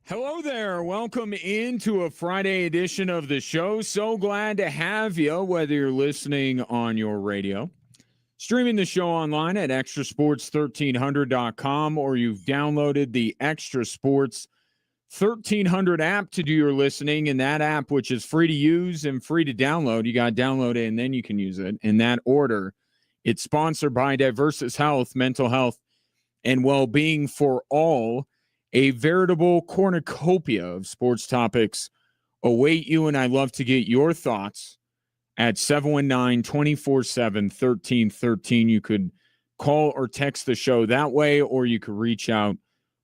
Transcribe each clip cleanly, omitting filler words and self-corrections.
Hello there. Welcome into a Friday edition of the show. So glad to have you, whether you're listening on your radio, streaming the show online at extrasports1300.com, or you've downloaded the Extra Sports 1300 app to do your listening. And that app, which is free to use and free to download, you got to download it and then you can use it in that order. It's sponsored by Diversus Health, mental health, and well-being for all. A veritable cornucopia of sports topics await you, and I'd love to get your thoughts at 719-247-1313. You could call or text the show that way, or you could reach out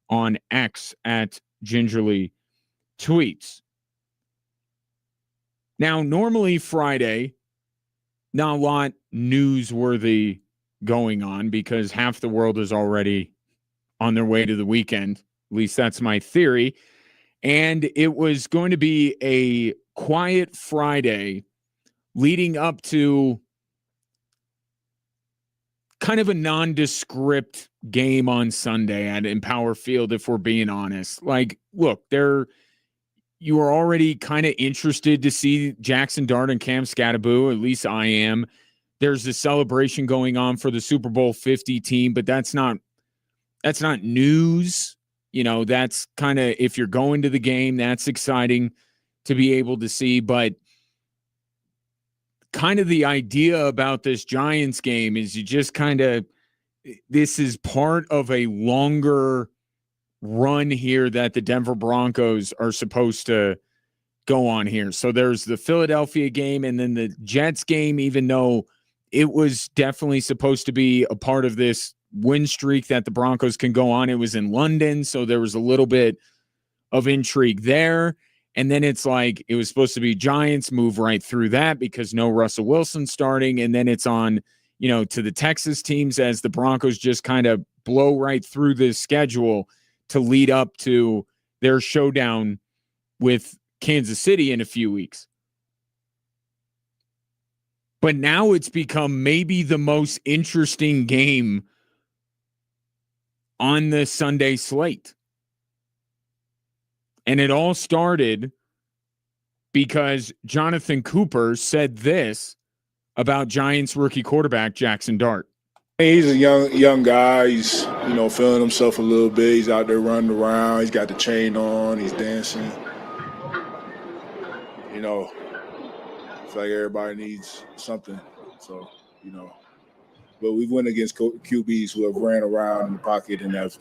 on X at Gingerly Tweets. Now, normally Friday, not a lot newsworthy going on because half the world is already on their way to the weekend. At least that's my theory. And it was going to be a quiet Friday leading up to kind of a nondescript game on Sunday at Empower Field, if we're being honest. Like, look, you are already kind of interested to see Jackson Dart and Cam Scattaboo. At least I am. There's a celebration going on for the Super Bowl 50 team, but that's not news. You know, that's kind of, if you're going to the game, that's exciting to be able to see. But kind of the idea about this Giants game is you just kind of, this is part of a longer run here that the Denver Broncos are supposed to go on here. So there's the Philadelphia game and then the Jets game, even though it was definitely supposed to be a part of this win streak that the Broncos can go on. It was in London, so there was a little bit of intrigue there. And then it's like it was supposed to be Giants, move right through that because no Russell Wilson starting. And then it's on, to the Texas teams as the Broncos just kind of blow right through this schedule to lead up to their showdown with Kansas City in a few weeks. But now it's become maybe the most interesting game on the Sunday slate. And it all started because Jonathan Cooper said this about Giants rookie quarterback Jackson Dart. He's a young guy. He's, feeling himself a little bit. He's out there running around. He's got the chain on. He's dancing. I feel like everybody needs something. So, But we've went against QBs who have ran around in the pocket and have,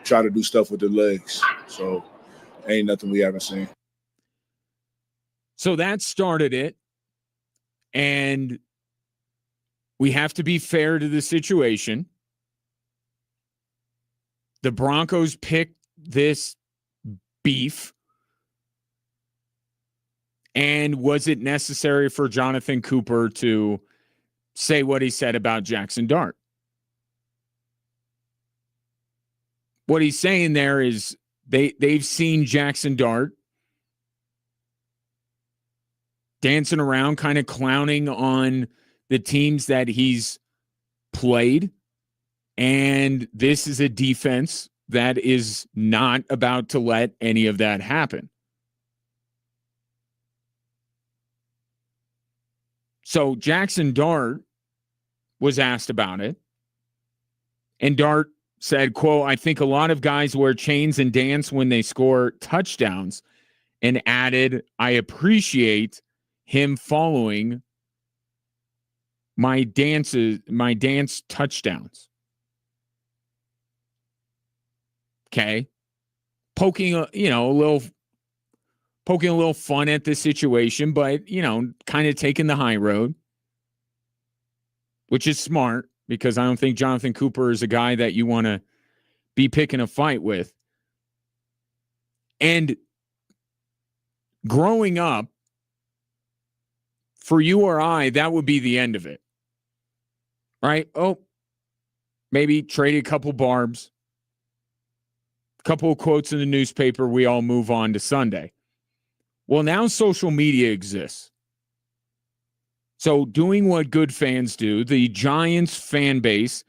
tried to do stuff with their legs. So ain't nothing we haven't seen. So that started it. And we have to be fair to the situation. The Broncos picked this beef. And was it necessary for Jonathan Cooper to say what he said about Jackson Dart? What he's saying there is they've seen Jackson Dart dancing around, kind of clowning on the teams that he's played. And this is a defense that is not about to let any of that happen. So Jackson Dart was asked about it. And Dart said, quote, "I think a lot of guys wear chains and dance when they score touchdowns," and added, "I appreciate him following my dance touchdowns." Okay. Poking a little fun at the situation, but, kind of taking the high road, which is smart because I don't think Jonathan Cooper is a guy that you want to be picking a fight with. And growing up, for you or I, that would be the end of it. Right? Oh, maybe trade a couple barbs, a couple of quotes in the newspaper, we all move on to Sunday. Well, now social media exists. So doing what good fans do, the Giants fan base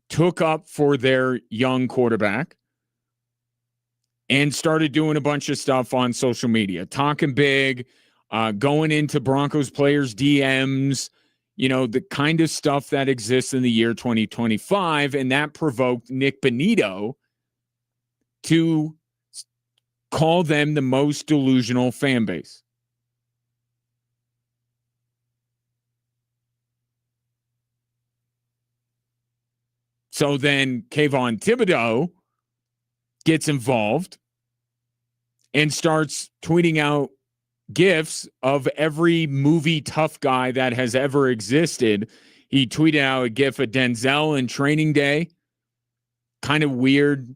took up for their young quarterback and started doing a bunch of stuff on social media, talking big, going into Broncos players' DMs, the kind of stuff that exists in the year 2025. And that provoked Nick Bonito to call them the most delusional fan base. So then Kayvon Thibodeau gets involved and starts tweeting out GIFs of every movie tough guy that has ever existed. He tweeted out a GIF of Denzel in Training Day. Kind of weird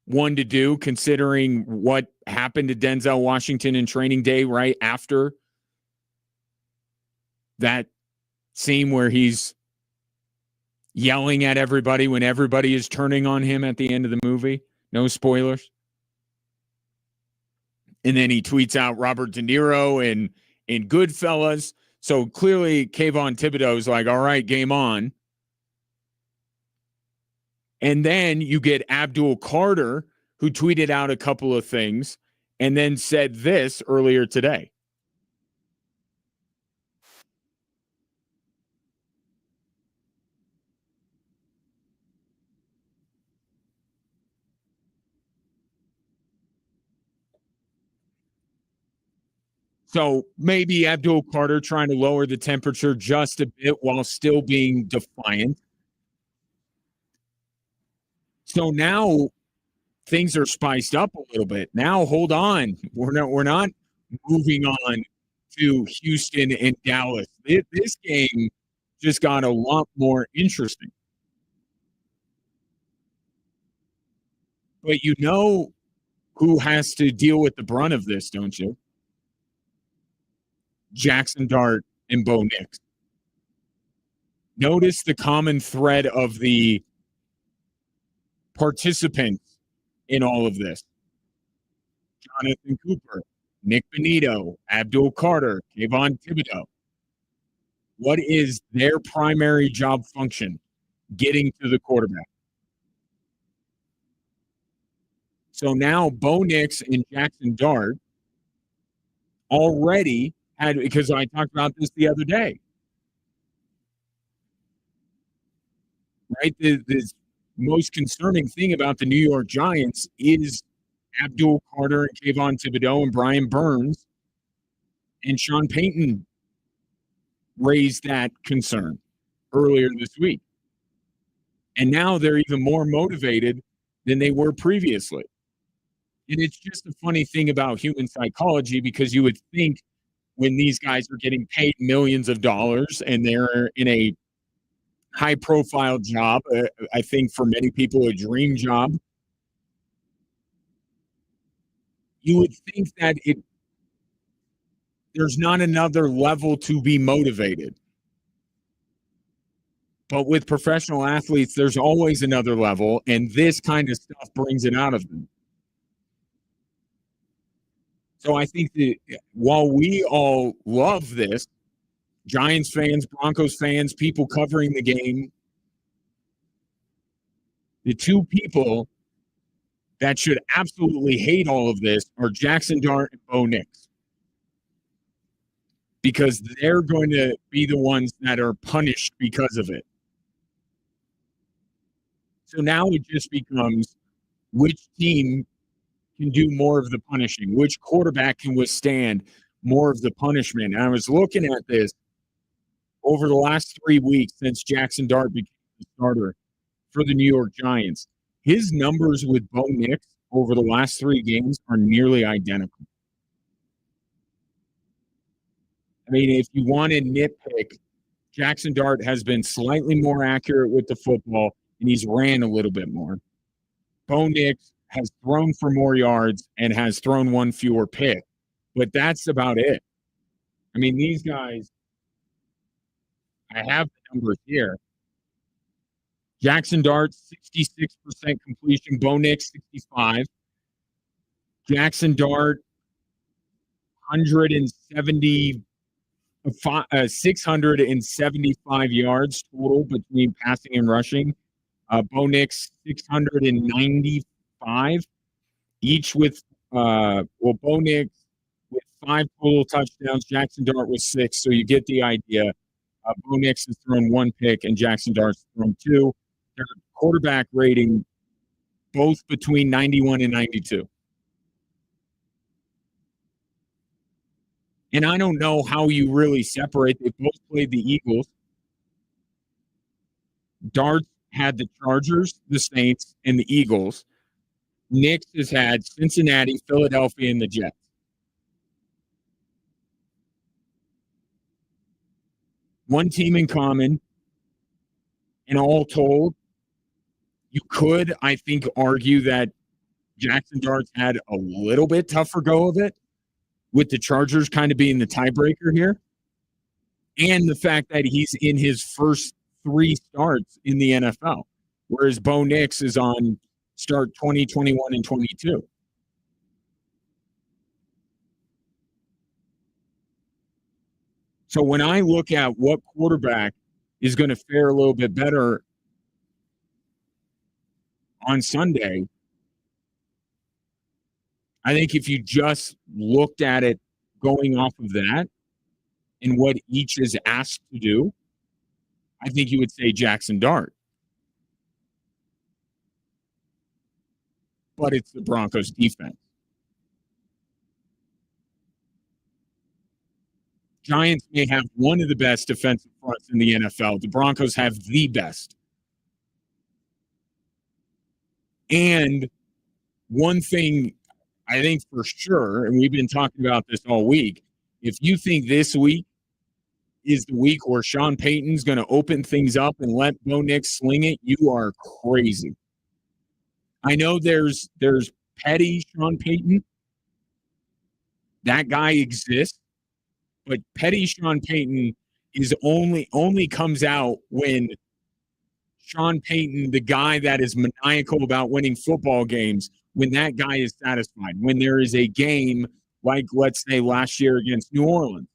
one to do considering what happened to Denzel Washington in Training Day right after that scene where he's yelling at everybody when everybody is turning on him at the end of the movie. No spoilers. And then he tweets out Robert De Niro in Goodfellas. So clearly Kayvon Thibodeau is like, all right, game on. And then you get Abdul Carter, who tweeted out a couple of things and then said this earlier today. So maybe Abdul Carter trying to lower the temperature just a bit while still being defiant. So now things are spiced up a little bit. Now, hold on. We're not moving on to Houston and Dallas. This game just got a lot more interesting. But you know who has to deal with the brunt of this, don't you? Jackson Dart and Bo Nix. Notice the common thread of the participants in all of this. Jonathan Cooper, Nick Bonito, Abdul Carter, Kayvon Thibodeau. What is their primary job function? Getting to the quarterback. So now Bo Nix and Jackson Dart already had, because I talked about this the other day, right? The most concerning thing about the New York Giants is Abdul Carter and Kayvon Thibodeau and Brian Burns and Sean Payton raised that concern earlier this week. And now they're even more motivated than they were previously. And it's just a funny thing about human psychology, because you would think when these guys are getting paid millions of dollars and they're in a high profile job, I think for many people a dream job, you would think that there's not another level to be motivated. But with professional athletes, there's always another level, and this kind of stuff brings it out of them. So I think that while we all love this, Giants fans, Broncos fans, people covering the game, the two people that should absolutely hate all of this are Jackson Dart and Bo Nix, because they're going to be the ones that are punished because of it. So now it just becomes which team can do more of the punishing, which quarterback can withstand more of the punishment. And I was looking at this over the last 3 weeks since Jackson Dart became the starter for the New York Giants. His numbers with Bo Nix over the last 3 games are nearly identical. I mean, if you want to nitpick, Jackson Dart has been slightly more accurate with the football, and he's ran a little bit more. Bo Nix has thrown for more yards and has thrown one fewer pick, but that's about it. I mean, these guys, I have the numbers here. Jackson Dart, 66% completion. Bo Nix, 65. Jackson Dart, 675 yards total between passing and rushing. Bo Nix, 695. each with Bo Nix with 5 total touchdowns, Jackson Dart with 6, so you get the idea. Bo Nix has thrown 1 pick, and Jackson Dart's thrown 2. Their quarterback rating both between 91 and 92. And I don't know how you really separate. They both played the Eagles. Dart had the Chargers, the Saints, and the Eagles. Nix has had Cincinnati, Philadelphia, and the Jets. One team in common, and all told, you could, I think, argue that Jackson Dart's had a little bit tougher go of it, with the Chargers kind of being the tiebreaker here. And the fact that he's in his first 3 starts in the NFL, whereas Bo Nix is on start 20, 21, and 22. So when I look at what quarterback is going to fare a little bit better on Sunday, I think if you just looked at it going off of that and what each is asked to do, I think you would say Jackson Dart. But it's the Broncos defense. Giants may have one of the best defensive fronts in the NFL. The Broncos have the best. And one thing I think for sure, and we've been talking about this all week, if you think this week is the week where Sean Payton's going to open things up and let Bo Nix sling it, you are crazy. I know there's petty Sean Payton. That guy exists. But petty Sean Payton is only comes out when Sean Payton, the guy that is maniacal about winning football games, when that guy is satisfied, when there is a game like, let's say, last year against New Orleans,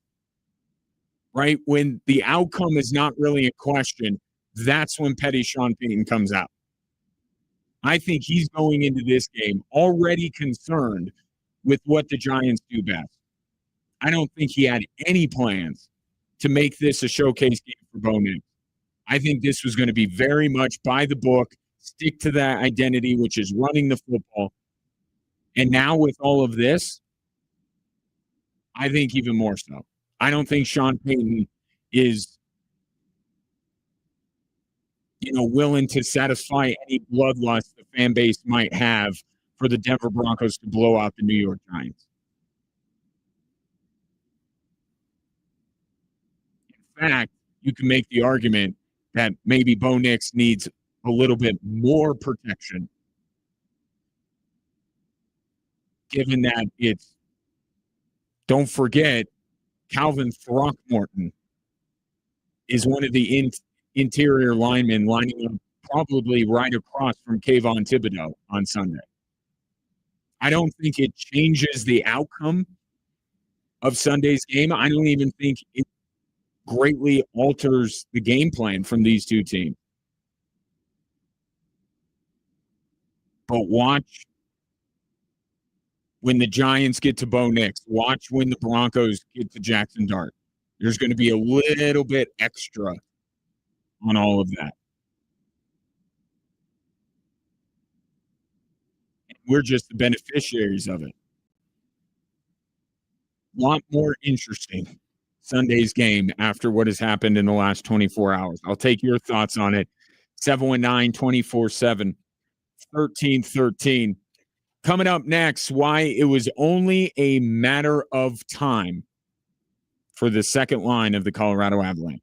right? When the outcome is not really a question, that's when petty Sean Payton comes out. I think he's going into this game already concerned with what the Giants do best. I don't think he had any plans to make this a showcase game for Bo Nix. I think this was going to be very much by the book, stick to that identity, which is running the football. And now with all of this, I think even more so. I don't think Sean Payton is, willing to satisfy any bloodlust the fan base might have for the Denver Broncos to blow out the New York Giants. In fact, you can make the argument that maybe Bo Nix needs a little bit more protection, given that don't forget, Calvin Throckmorton is one of the interior linemen lining up probably right across from Kayvon Thibodeau on Sunday. I don't think it changes the outcome of Sunday's game. I don't even think it greatly alters the game plan from these two teams. But watch when the Giants get to Bo Nix. Watch when the Broncos get to Jackson Dart. There's going to be a little bit extra on all of that. We're just the beneficiaries of it. A lot more interesting Sunday's game after what has happened in the last 24 hours. I'll take your thoughts on it. 719-247-1313. Coming up next, why it was only a matter of time for the second line of the Colorado Avalanche.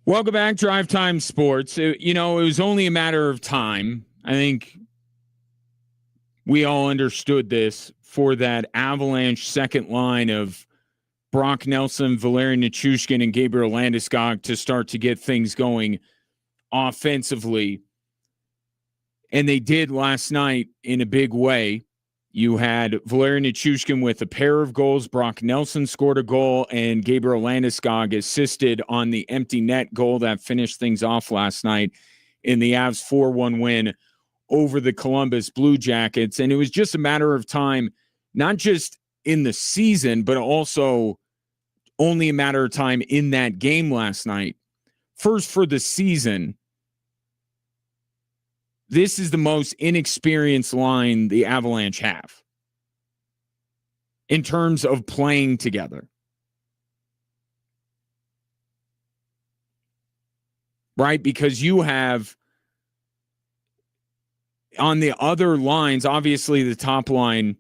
Welcome back, Drive Time Sports. It was only a matter of time. I think we all understood this for that Avalanche second line of Brock Nelson, Valerian Nichushkin, and Gabriel Landeskog to start to get things going offensively. And they did last night in a big way. You had Valerian Nichushkin with a pair of goals. Brock Nelson scored a goal, and Gabriel Landeskog assisted on the empty net goal that finished things off last night in the Avs 4-1 win over the Columbus Blue Jackets. And it was just a matter of time, not just in the season, but also only a matter of time in that game last night. First, for the season, this is the most inexperienced line the Avalanche have in terms of playing together. Right? Because you have on the other lines, obviously the top line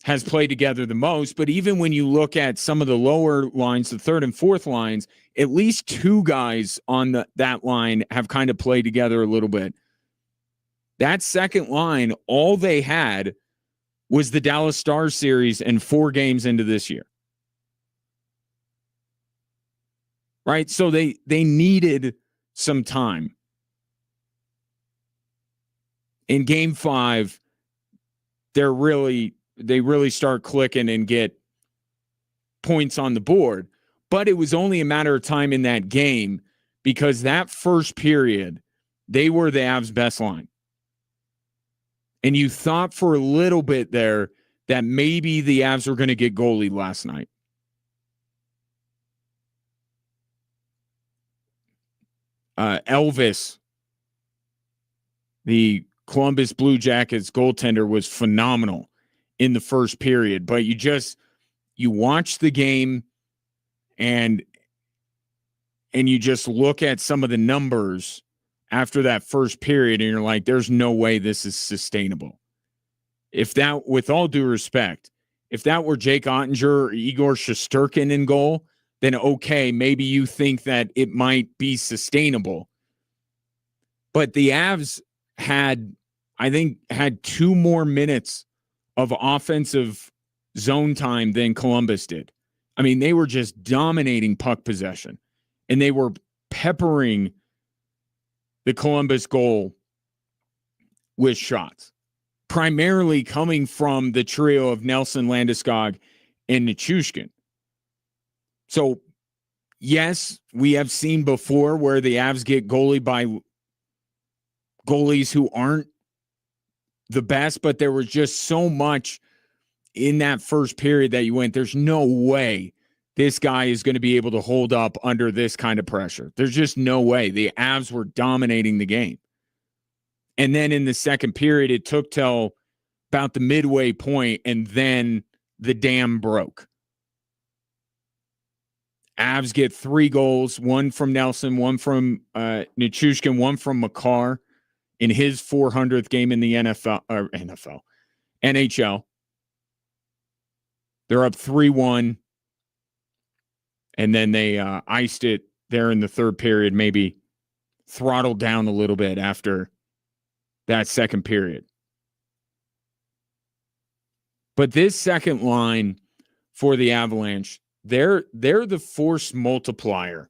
has played together the most, but even when you look at some of the lower lines, the third and fourth lines, at least two guys on that line have kind of played together a little bit. That second line, all they had was the Dallas Stars series and 4 games into this year. Right? So they needed some time. In game 5, they really start clicking and get points on the board. But it was only a matter of time in that game because that first period, they were the Avs' best line. And you thought for a little bit there that maybe the Avs were going to get goalied last night. Elvis, the Columbus Blue Jackets goaltender, was phenomenal in the first period. But you watch the game and you just look at some of the numbers after that first period, and you're like, there's no way this is sustainable. If that, with all due respect, if that were Jake Ottinger or Igor Shesterkin in goal, then okay, maybe you think that it might be sustainable. But the Avs had 2 more minutes of offensive zone time than Columbus did. I mean, they were just dominating puck possession, and they were peppering the Columbus goal with shots, primarily coming from the trio of Nelson, Landeskog, and Nichushkin. So, yes, we have seen before where the Avs get goalied by goalies who aren't the best, but there was just so much in that first period that you went, there's no way this guy is going to be able to hold up under this kind of pressure. There's just no way. The Avs were dominating the game. And then in the second period, it took till about the midway point, and then the dam broke. Avs get 3 goals, 1 from Nelson, 1 from Nichushkin, 1 from Makar in his 400th game in the NHL. They're up 3-1. And then they iced it there in the third period, maybe throttled down a little bit after that second period. But this second line for the Avalanche, they're the force multiplier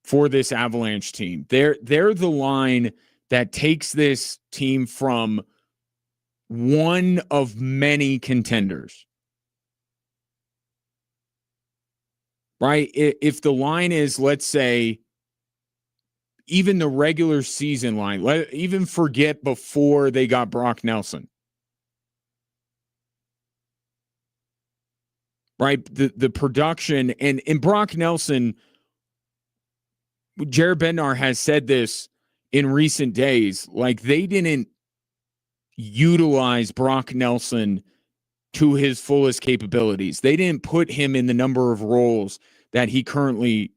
for this Avalanche team. They're the line that takes this team from one of many contenders. Right? If the line is, let's say, even the regular season line, even forget before they got Brock Nelson. Right? The production and Brock Nelson, Jared Bednar has said this in recent days, like they didn't utilize Brock Nelson to his fullest capabilities. They didn't put him in the number of roles that he currently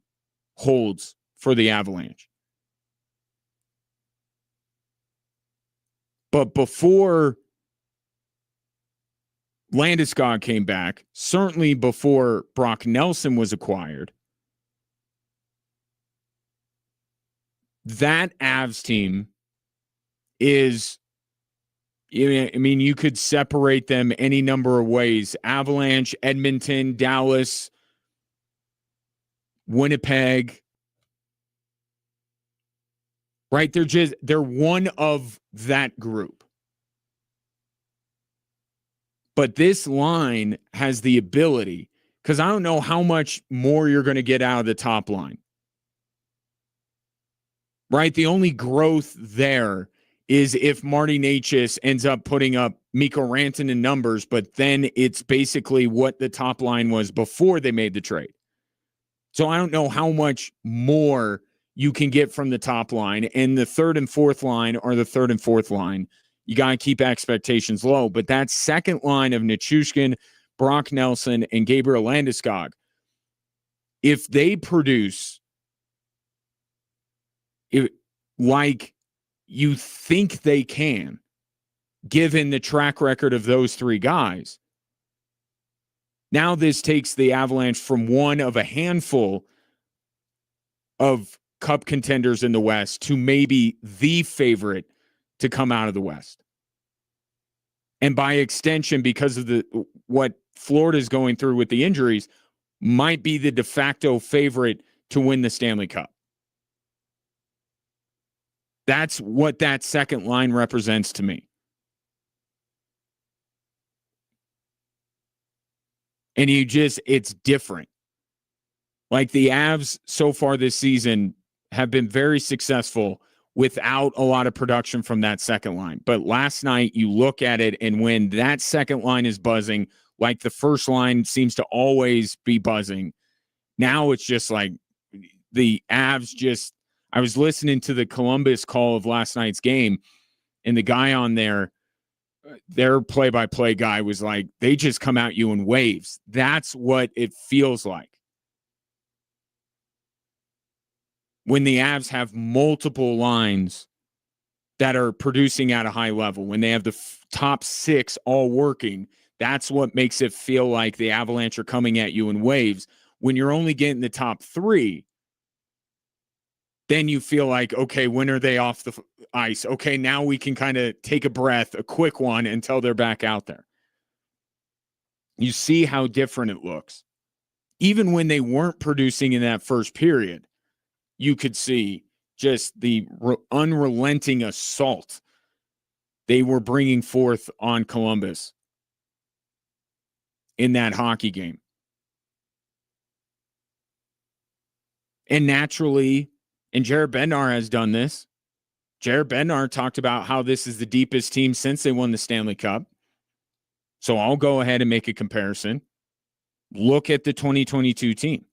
holds for the Avalanche. But before Landeskog came back, certainly before Brock Nelson was acquired, that Avs team is, I mean, you could separate them any number of ways. Avalanche, Edmonton, Dallas, Winnipeg, right? They're one of that group. But this line has the ability, because I don't know how much more you're going to get out of the top line. Right? The only growth there is if Marty Necas ends up putting up Mikko Rantanen numbers, but then it's basically what the top line was before they made the trade. So I don't know how much more you can get from the top line. And the third and fourth line are the third and fourth line. You got to keep expectations low. But that second line of Nichushkin, Brock Nelson, and Gabriel Landeskog, if they produce like you think they can, given the track record of those three guys, now this takes the Avalanche from one of a handful of cup contenders in the West to maybe the favorite to come out of the West. And by extension, because of what Florida's going through with the injuries, might be the de facto favorite to win the Stanley Cup. That's what that second line represents to me. And it's different. Like the Avs so far this season have been very successful without a lot of production from that second line. But last night you look at it, and when that second line is buzzing, like the first line seems to always be buzzing, now it's just like the Avs I was listening to the Columbus call of last night's game, and the guy on there, their play-by-play guy was like, they just come at you in waves. That's what it feels like when the Avs have multiple lines that are producing at a high level. When they have the top six all working, that's what makes it feel like the Avalanche are coming at you in waves. When you're only getting the top three, then you feel like, okay, when are they off the ice? Okay, now we can kind of take a breath, a quick one, until they're back out there. You see how different it looks. Even when they weren't producing in that first period, you could see just the unrelenting assault they were bringing forth on Columbus in that hockey game. And naturally, and Jared Bednar has done this. Jared Bednar talked about how this is the deepest team since they won the Stanley Cup. So I'll go ahead and make a comparison. Look at the 2022 team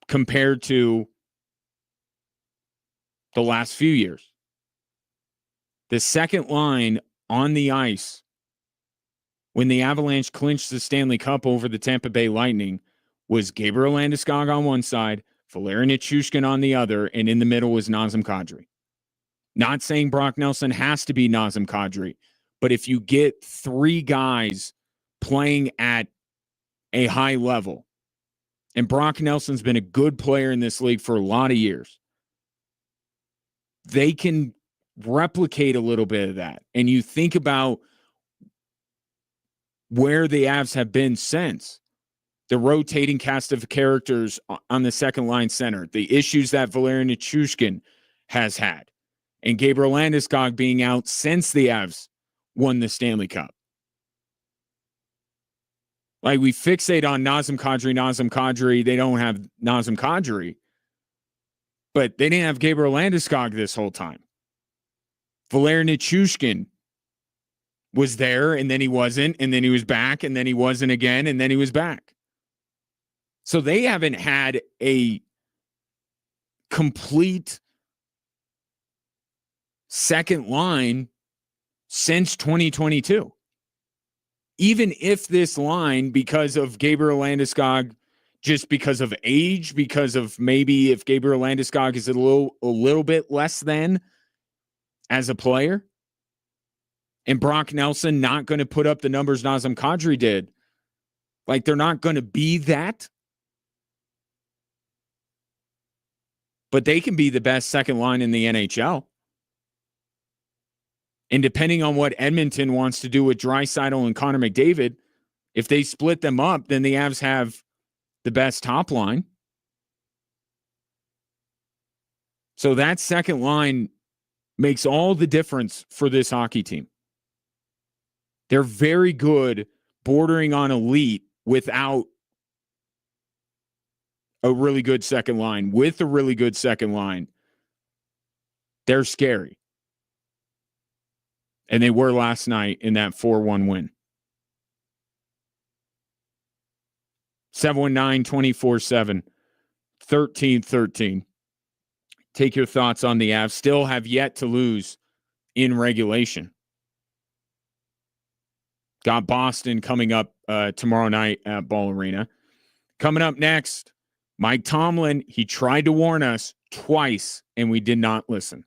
compared to the last few years. The second line on the ice when the Avalanche clinched the Stanley Cup over the Tampa Bay Lightning was Gabriel Landeskog on one side, Valeri Nichushkin on the other, and in the middle was Nazem Kadri. Not saying Brock Nelson has to be Nazem Kadri, but if you get three guys playing at a high level, and Brock Nelson's been a good player in this league for a lot of years, they can replicate a little bit of that. And you think about where the Avs have been since. The rotating cast of characters on the second line center, the issues that Valeri Nichushkin has had, and Gabriel Landeskog being out since the Avs won the Stanley Cup. Like, we fixate on Nazem Kadri. They don't have Nazem Kadri, but they didn't have Gabriel Landeskog this whole time. Valeri Nichushkin was there, and then he wasn't, and then he was back, and then he wasn't again, and then he was back. So they haven't had a complete second line since 2022. Even if this line, because of Gabriel Landeskog, just because of age, because of maybe if Gabriel Landeskog is a little bit less than as a player, and Brock Nelson not going to put up the numbers Nazem Kadri did, like they're not going to be that. but they can be the best second line in the NHL. And depending on what Edmonton wants to do with Draisaitl and Connor McDavid, if they split them up, then the Avs have the best top line. So that second line makes all the difference for this hockey team. They're very good, bordering on elite without a really good second line. With a really good second line, they're scary. And they were last night in that 4-1 win. 719-24-7, 13-13. Take your thoughts on the Avs. Still have yet to lose in regulation. Got Boston coming up tomorrow night at Ball Arena. Coming up next, Mike Tomlin. He tried to warn us twice, and we did not listen.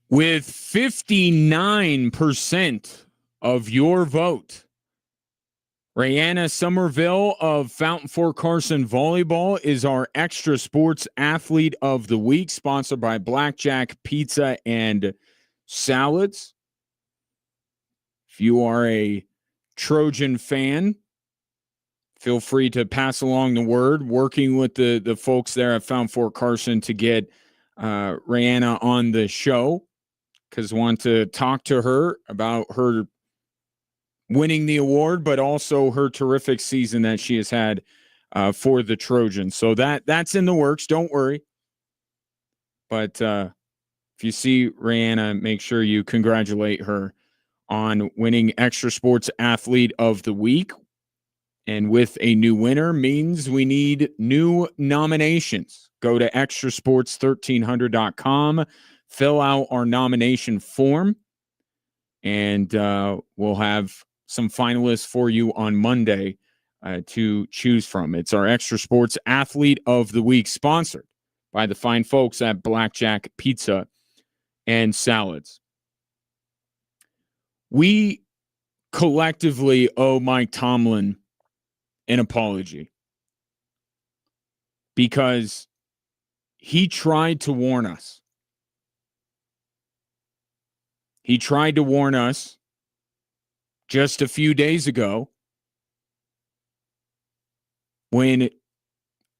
With 59% of your vote, Rayanna Somerville of Fountain Fort Carson Volleyball is our Extra Sports Athlete of the Week, sponsored by Blackjack Pizza and Salads. If you are a Trojan fan, feel free to pass along the word, working with the folks there at Fountain Fort Carson to get Rayanna on the show, because I want to talk to her about her winning the award, but also her terrific season that she has had for the Trojans. So that's in the works. Don't worry. But if you see Rayanna, make sure you congratulate her on winning Extra Sports Athlete of the Week. And with a new winner means we need new nominations. Go to extrasports1300.com, fill out our nomination form, and we'll have some finalists for you on Monday to choose from. It's our Extra Sports Athlete of the Week, sponsored by the fine folks at Blackjack Pizza and Salads. We collectively owe Mike Tomlin an apology, because he tried to warn us. He tried to warn us just a few days ago when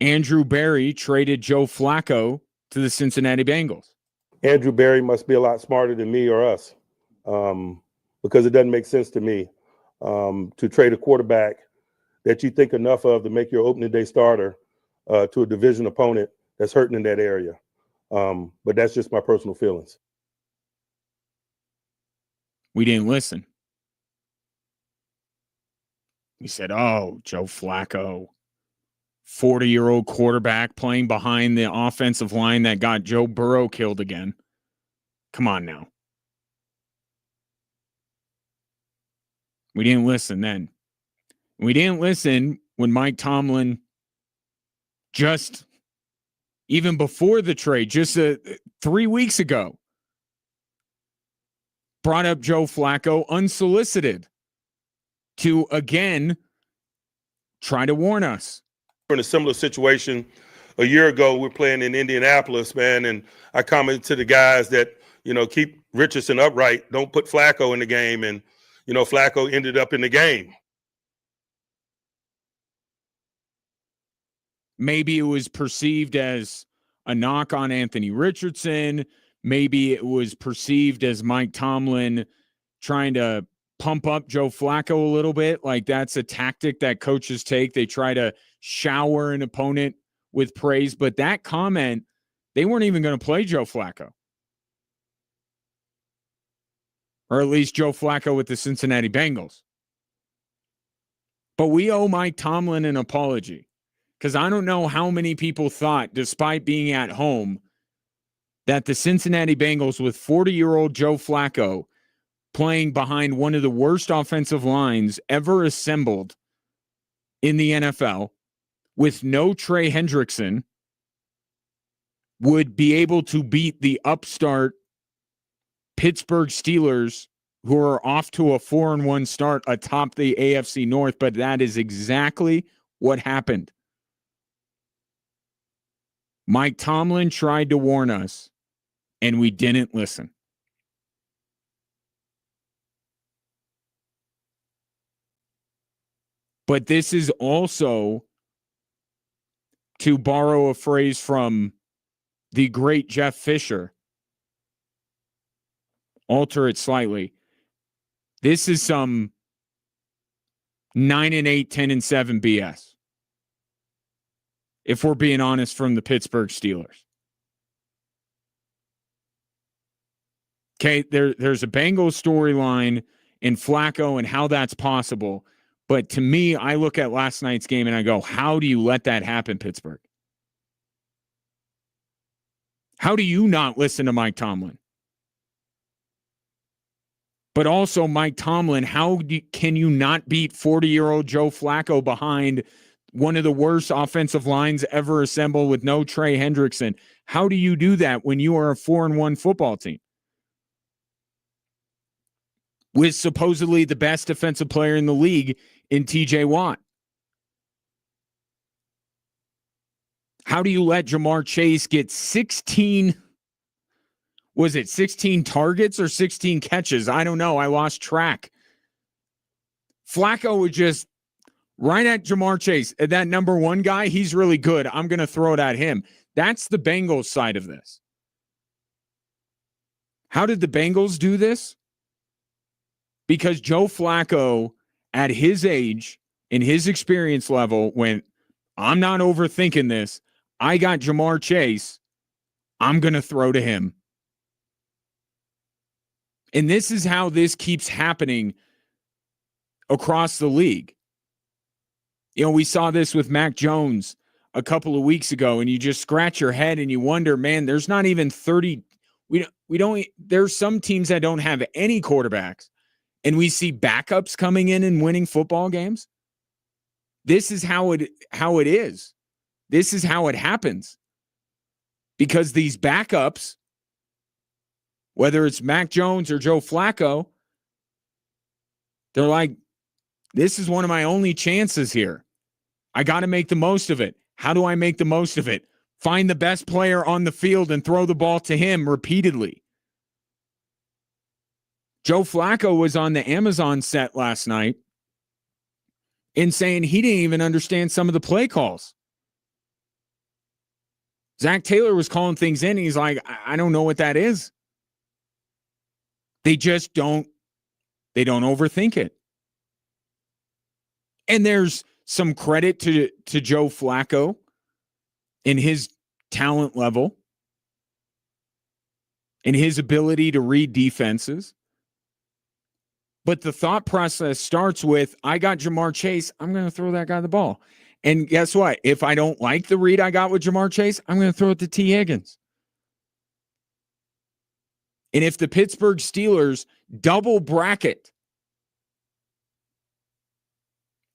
Andrew Berry traded Joe Flacco to the Cincinnati Bengals. Andrew Berry must be a lot smarter than me or us, because it doesn't make sense to me to trade a quarterback that you think enough of to make your opening day starter to a division opponent that's hurting in that area. But that's just my personal feelings. We didn't listen. We said, oh, Joe Flacco, 40-year-old quarterback playing behind the offensive line that got Joe Burrow killed again. Come on now. We didn't listen then. We didn't listen when Mike Tomlin, just even before the trade, just 3 weeks ago, brought up Joe Flacco unsolicited to, again, try to warn us. We're in a similar situation. A year ago, we're playing in Indianapolis, man, and I commented to the guys that, keep Richardson upright. Don't put Flacco in the game. And, Flacco ended up in the game. Maybe it was perceived as a knock on Anthony Richardson. Maybe it was perceived as Mike Tomlin trying to pump up Joe Flacco a little bit. Like, that's a tactic that coaches take. They try to shower an opponent with praise. But that comment, they weren't even going to play Joe Flacco. Or at least Joe Flacco with the Cincinnati Bengals. But we owe Mike Tomlin an apology. Because I don't know how many people thought, despite being at home, that the Cincinnati Bengals with 40-year-old Joe Flacco playing behind one of the worst offensive lines ever assembled in the NFL, with no Trey Hendrickson, would be able to beat the upstart Pittsburgh Steelers, who are off to a 4-1 start atop the AFC North. But that is exactly what happened. Mike Tomlin tried to warn us, and we didn't listen. But this is also, to borrow a phrase from the great Jeff Fisher, alter it slightly, this is some 9-8, 10-7 BS. If we're being honest, from the Pittsburgh Steelers. Okay, there's a Bengals storyline in Flacco and how that's possible. But to me, I look at last night's game and I go, how do you let that happen, Pittsburgh? How do you not listen to Mike Tomlin? But also, Mike Tomlin, can you not beat 40-year-old Joe Flacco behind one of the worst offensive lines ever assembled with no Trey Hendrickson? How do you do that when you are a 4-1 football team? with supposedly the best defensive player in the league in TJ Watt. How do you let Jamar Chase get 16 targets or 16 catches? I don't know. I lost track. Flacco would just right at Jamar Chase, that number one guy, he's really good. I'm going to throw it at him. That's the Bengals side of this. How did the Bengals do this? Because Joe Flacco, at his age, in his experience level, went, I'm not overthinking this. I got Jamar Chase. I'm going to throw to him. And this is how this keeps happening across the league. You know, we saw this with Mac Jones a couple of weeks ago, and you just scratch your head and you wonder, man, there's not even 30. We don't, there's some teams that don't have any quarterbacks, and we see backups coming in and winning football games. This is how it is. This is how it happens. Because these backups, whether it's Mac Jones or Joe Flacco, they're like, this is one of my only chances here. I got to make the most of it. How do I make the most of it? Find the best player on the field and throw the ball to him repeatedly. Joe Flacco was on the Amazon set last night and saying he didn't even understand some of the play calls. Zach Taylor was calling things in, and he's like, I don't know what that is. They just don't overthink it. And there's some credit to Joe Flacco in his talent level, in his ability to read defenses. But the thought process starts with, I got Jamar Chase, I'm going to throw that guy the ball. And guess what? If I don't like the read I got with Jamar Chase, I'm going to throw it to T. Higgins. And if the Pittsburgh Steelers double bracket,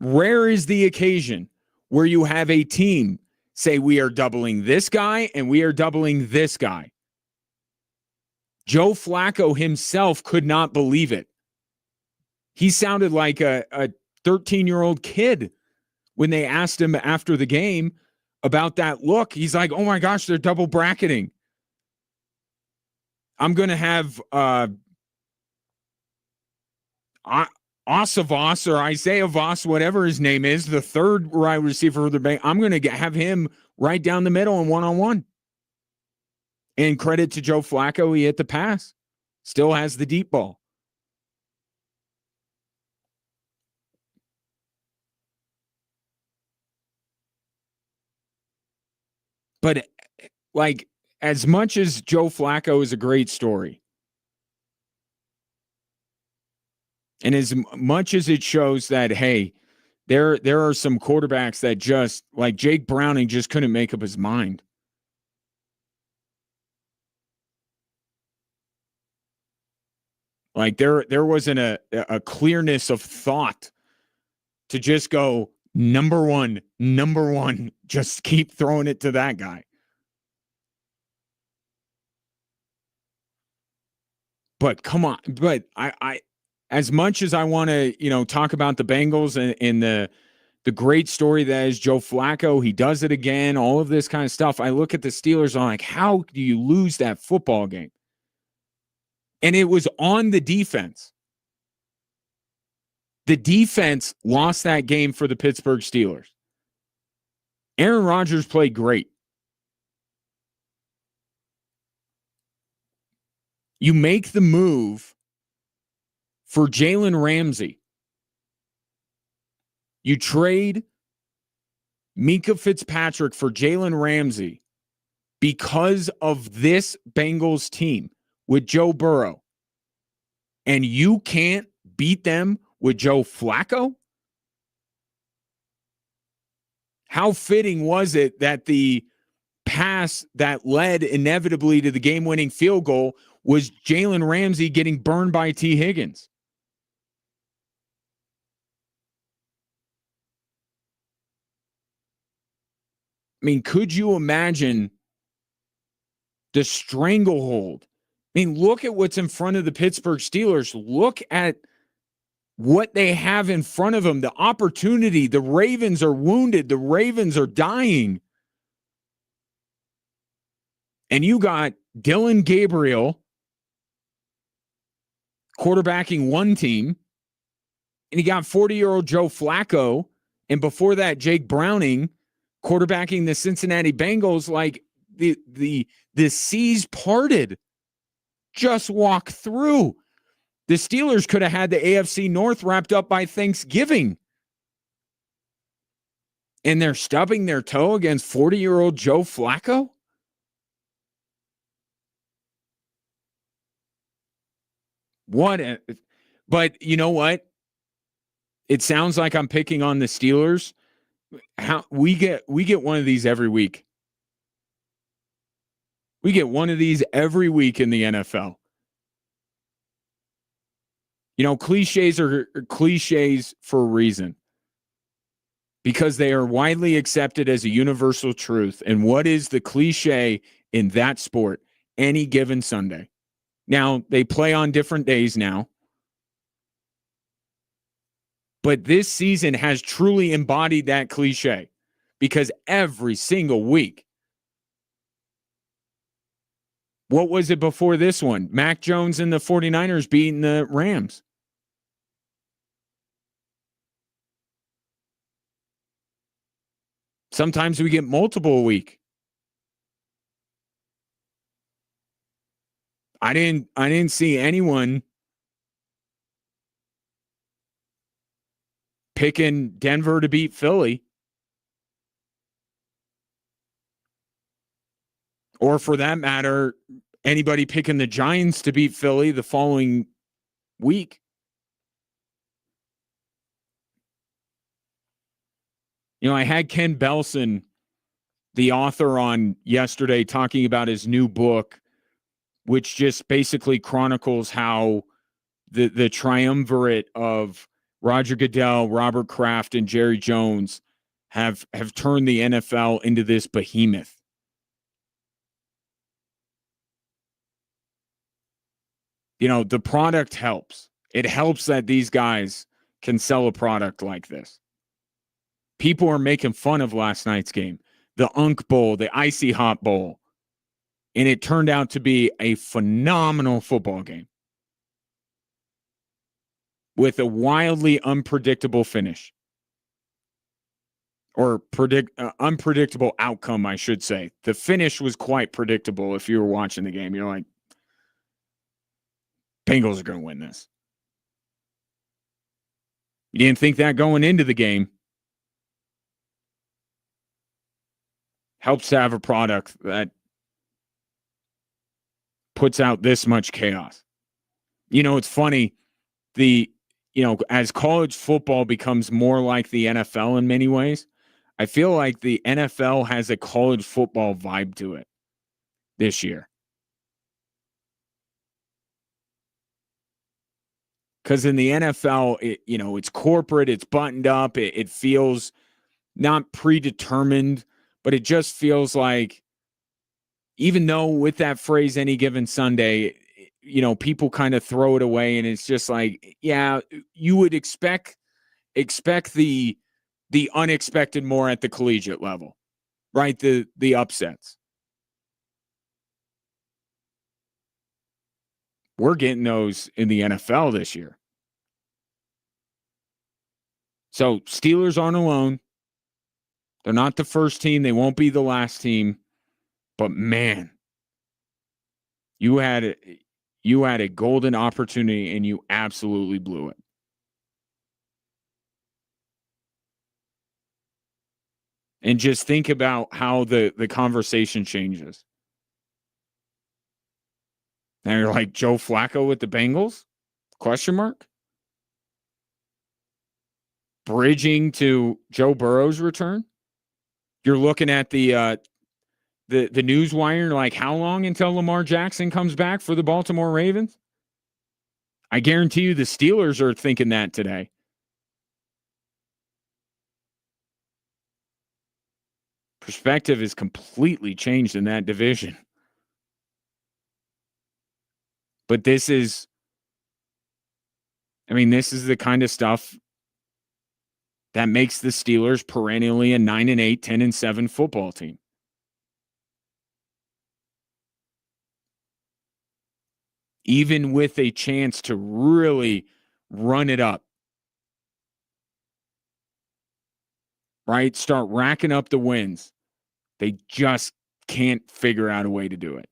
rare is the occasion where you have a team say, we are doubling this guy and we are doubling this guy. Joe Flacco himself could not believe it. He sounded like a 13-year-old kid when they asked him after the game about that look. He's like, oh my gosh, they're double bracketing. I'm going to have Osavos or Isaiah Voss, whatever his name is, the third wide receiver for the Bengals. I'm going to have him right down the middle and one-on-one. And credit to Joe Flacco, he hit the pass. Still has the deep ball. But, like, as much as Joe Flacco is a great story, and as much as it shows that, hey, there are some quarterbacks that just, like Jake Browning, just couldn't make up his mind. Like, there wasn't a clearness of thought to just go, number one, just keep throwing it to that guy. But come on, but I as much as I want to, talk about the Bengals and the great story that is Joe Flacco, he does it again, all of this kind of stuff. I look at the Steelers, I'm like, how do you lose that football game? And it was on the defense. The defense lost that game for the Pittsburgh Steelers. Aaron Rodgers played great. You make the move for Jalen Ramsey. You trade Minkah Fitzpatrick for Jalen Ramsey because of this Bengals team with Joe Burrow. And you can't beat them with Joe Flacco? How fitting was it that the pass that led inevitably to the game-winning field goal was Jalen Ramsey getting burned by T. Higgins? I mean, could you imagine the stranglehold? I mean, look at what's in front of the Pittsburgh Steelers. Look at what they have in front of them, the opportunity. The Ravens are wounded. The Ravens are dying. And you got Dylan Gabriel quarterbacking one team, and you got 40-year-old Joe Flacco, and before that, Jake Browning quarterbacking the Cincinnati Bengals. Like the seas parted. Just walk through. The Steelers could have had the AFC North wrapped up by Thanksgiving. And they're stubbing their toe against 40-year-old Joe Flacco? But you know what? It sounds like I'm picking on the Steelers. How we get one of these every week. We get one of these every week in the NFL. You know, cliches are cliches for a reason. Because they are widely accepted as a universal truth. And what is the cliche in that sport? Any given Sunday. Now, they play on different days now. But this season has truly embodied that cliche. Because every single week. What was it before this one? Mac Jones and the 49ers beating the Rams. Sometimes we get multiple a week. I didn't see anyone picking Denver to beat Philly. Or for that matter, anybody picking the Giants to beat Philly the following week. You know, I had Ken Belson, the author, on yesterday talking about his new book, which just basically chronicles how the triumvirate of Roger Goodell, Robert Kraft, and Jerry Jones have turned the NFL into this behemoth. You know, the product helps. It helps that these guys can sell a product like this. People are making fun of last night's game, the Unk Bowl, the Icy Hot Bowl. And it turned out to be a phenomenal football game with a wildly unpredictable finish. Or unpredictable outcome, I should say. The finish was quite predictable if you were watching the game. You're like, Bengals are going to win this. You didn't think that going into the game. Helps to have a product that puts out this much chaos. You know, it's funny. As college football becomes more like the NFL in many ways, I feel like the NFL has a college football vibe to it this year. Because in the NFL, it's corporate, it's buttoned up, it feels not predetermined, but it just feels like, even though with that phrase, any given Sunday, people kind of throw it away, and it's just like, yeah, you would expect the unexpected more at the collegiate level, right? The upsets. We're getting those in the NFL this year. So Steelers aren't alone. They're not the first team. They won't be the last team. But man, you had a golden opportunity and you absolutely blew it. And just think about how the conversation changes. Now you're like, Joe Flacco with the Bengals? Question mark? Bridging to Joe Burrow's return? You're looking at the news wire, like, how long until Lamar Jackson comes back for the Baltimore Ravens? I guarantee you the Steelers are thinking that today. Perspective is completely changed in that division. But this is I mean, this is the kind of stuff that makes the Steelers perennially a 9-8, 10-7 football team. Even with a chance to really run it up, right? Start racking up the wins. They just can't figure out a way to do it.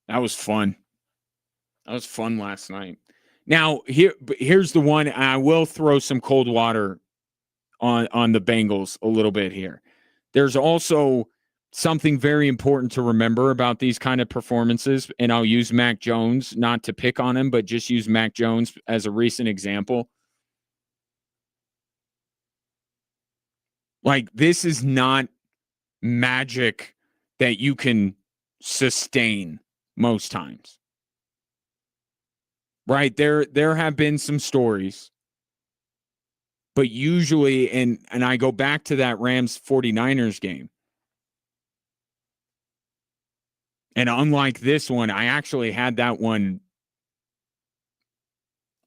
That was fun. That was fun last night. Now, here's the one. I will throw some cold water on the Bengals a little bit here. There's also something very important to remember about these kind of performances, and I'll use Mac Jones, not to pick on him, but just use Mac Jones as a recent example. Like, this is not magic that you can sustain most times. Right? There have been some stories, but usually, and I go back to that Rams 49ers game. And unlike this one, I actually had that one.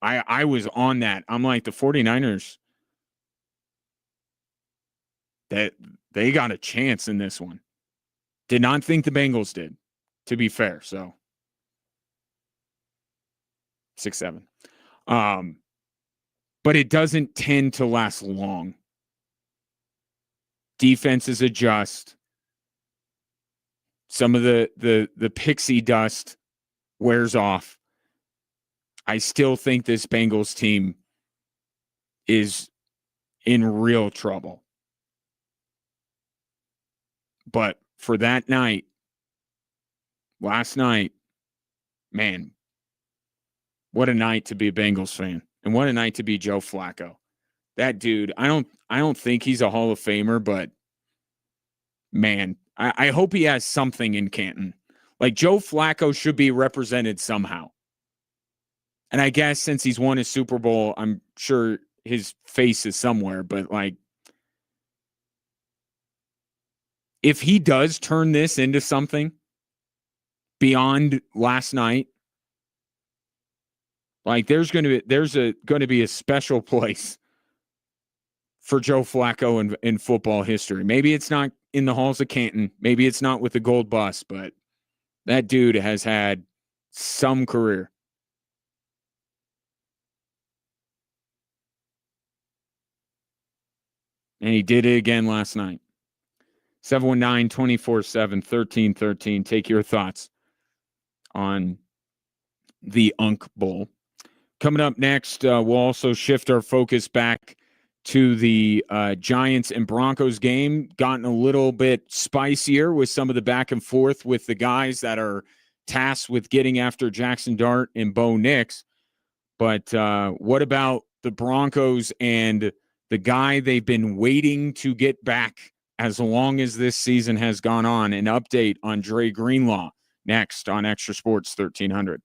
I was on that. I'm like, the 49ers, that they got a chance in this one. Did not think the Bengals did, to be fair. So 6-7. But it doesn't tend to last long. Defenses adjust. Some of the pixie dust wears off. I still think this Bengals team is in real trouble. But for that night, last night, man, what a night to be a Bengals fan. And what a night to be Joe Flacco. That dude, I don't think he's a Hall of Famer, but man, I hope he has something in Canton. Like, Joe Flacco should be represented somehow. And I guess since he's won a Super Bowl, I'm sure his face is somewhere. But, like, if he does turn this into something beyond last night, like, there's going to be a special place for Joe Flacco in football history. Maybe it's not in the halls of Canton. Maybe it's not with the gold bus, but that dude has had some career. And he did it again last night. 719-247-1313. Take your thoughts on the Unk Bowl. Coming up next, we'll also shift our focus back to the Giants and Broncos game. Gotten a little bit spicier with some of the back and forth with the guys that are tasked with getting after Jackson Dart and Bo Nix. But what about the Broncos and the guy they've been waiting to get back as long as this season has gone on? An update on Dre Greenlaw next on Extra Sports 1300.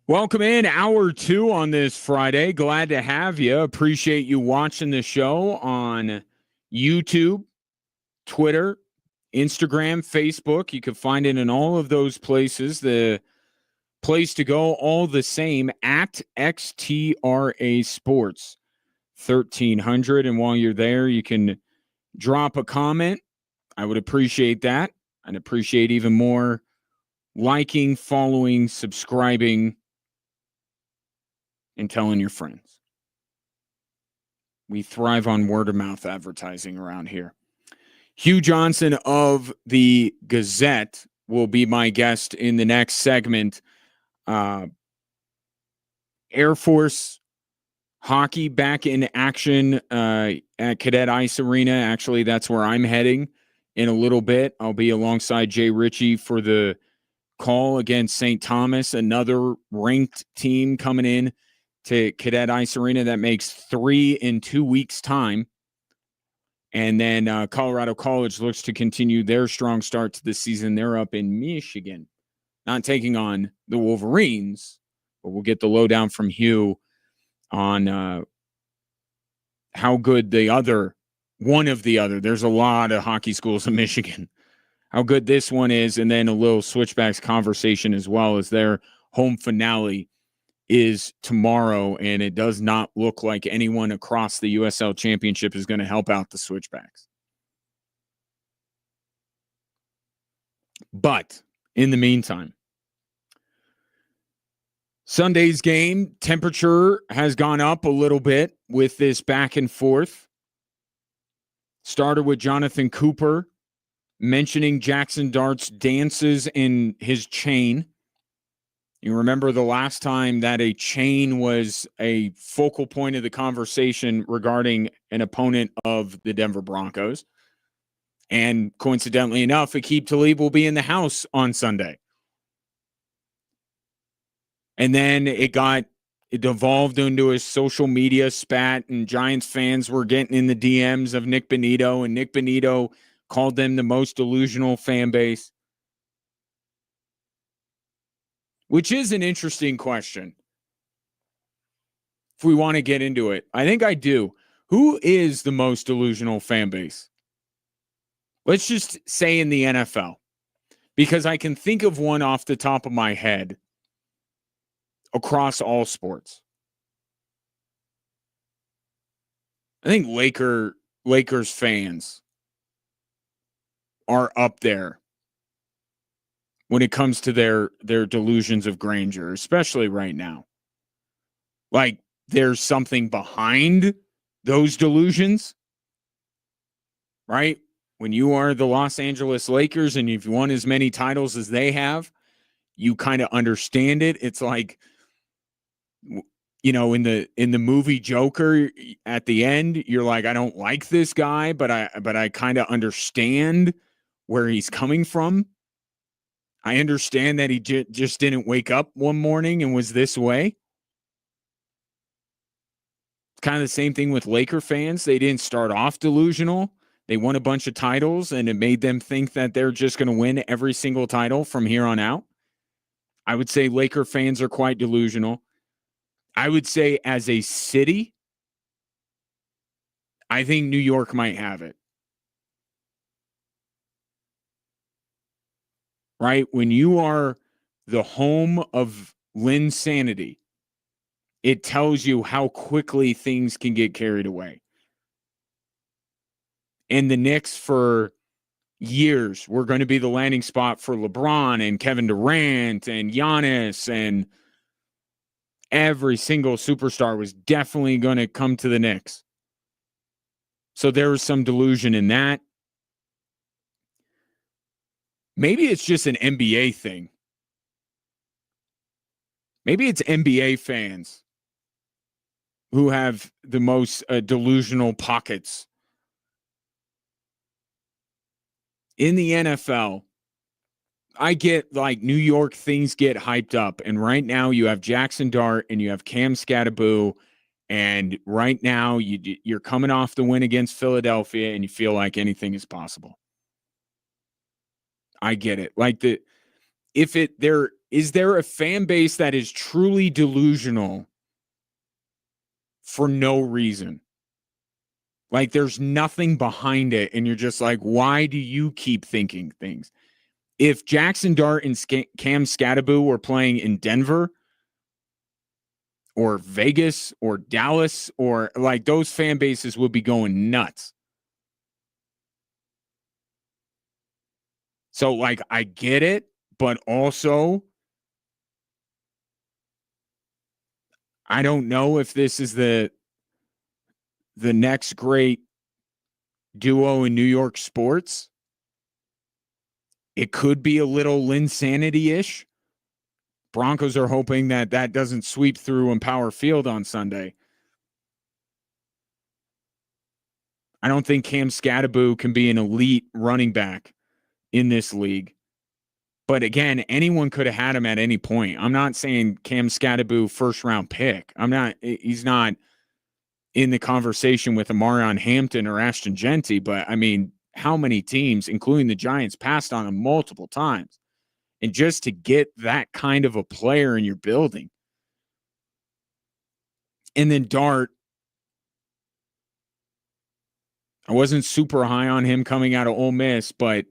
Welcome in hour 2 on this Friday. Glad to have you. Appreciate you watching the show on YouTube, Twitter, Instagram, Facebook. You can find it in all of those places. The place to go, all the same, at XTRA Sports 1300. And while you're there, you can drop a comment. I would appreciate that. I'd appreciate even more liking, following, subscribing, and telling your friends. We thrive on word of mouth advertising around here. Hugh Johnson of the Gazette will be my guest in the next segment. Air Force hockey back in action at Cadet Ice Arena. Actually, that's where I'm heading in a little bit. I'll be alongside Jay Ritchie for the call against St. Thomas, another ranked team coming in to Cadet Ice Arena. That makes 3 in 2 weeks' time. And then Colorado College looks to continue their strong start to the season. They're up in Michigan, not taking on the Wolverines, but we'll get the lowdown from Hugh on how good one of the other, there's a lot of hockey schools in Michigan, how good this one is, and then a little Switchbacks conversation as well, as their home finale is tomorrow, and it does not look like anyone across the USL Championship is going to help out the Switchbacks. But in the meantime, Sunday's game, temperature has gone up a little bit with this back and forth. Started with Jonathan Cooper mentioning Jackson Dart's dances in his chain. You remember the last time that a chain was a focal point of the conversation regarding an opponent of the Denver Broncos. And coincidentally enough, Aqib Talib will be in the house on Sunday. And then it devolved into a social media spat, and Giants fans were getting in the DMs of Nick Bonito, and Nick Bonito called them the most delusional fan base. Which is an interesting question. If we want to get into it, I think I do. Who is the most delusional fan base? Let's just say in the NFL, because I can think of one off the top of my head across all sports. I think Lakers fans are up there when it comes to their delusions of grandeur, especially right now. Like, there's something behind those delusions, right? When you are the Los Angeles Lakers and you've won as many titles as they have, you kind of understand it. It's like, you know, in the movie Joker, at the end, you're like, I don't like this guy, but I kind of understand where he's coming from. I understand that he just didn't wake up one morning and was this way. It's kind of the same thing with Laker fans. They didn't start off delusional. They won a bunch of titles, and it made them think that they're just going to win every single title from here on out. I would say Laker fans are quite delusional. I would say as a city, I think New York might have it. Right? When you are the home of Linsanity, it tells you how quickly things can get carried away. And the Knicks, for years, were going to be the landing spot for LeBron and Kevin Durant and Giannis, and every single superstar was definitely going to come to the Knicks. So there was some delusion in that. Maybe it's just an NBA thing. Maybe it's NBA fans who have the most delusional pockets. In the NFL, I get, like, New York things get hyped up. And right now you have Jackson Dart and you have Cam Scatterboo. And right now you're coming off the win against Philadelphia and you feel like anything is possible. I get it. Like, Is there a fan base that is truly delusional for no reason? Like there's nothing behind it. And you're just like, why do you keep thinking things? If Jackson Dart and Cam Scatterbo were playing in Denver or Vegas or Dallas, or like those fan bases would be going nuts. So like, I get it, but also I don't know if this is the next great duo in New York sports. It could be a little Linsanity-ish. Broncos are hoping that doesn't sweep through Empower Field on Sunday. I don't think Cam Scatterbo can be an elite running back in this league. But again, anyone could have had him at any point. I'm not saying Cam Scatterbo first-round pick. He's not in the conversation with Amarion Hampton or Ashton Genty, but I mean, how many teams, including the Giants, passed on him multiple times? And just to get that kind of a player in your building. And then Dart, I wasn't super high on him coming out of Ole Miss, but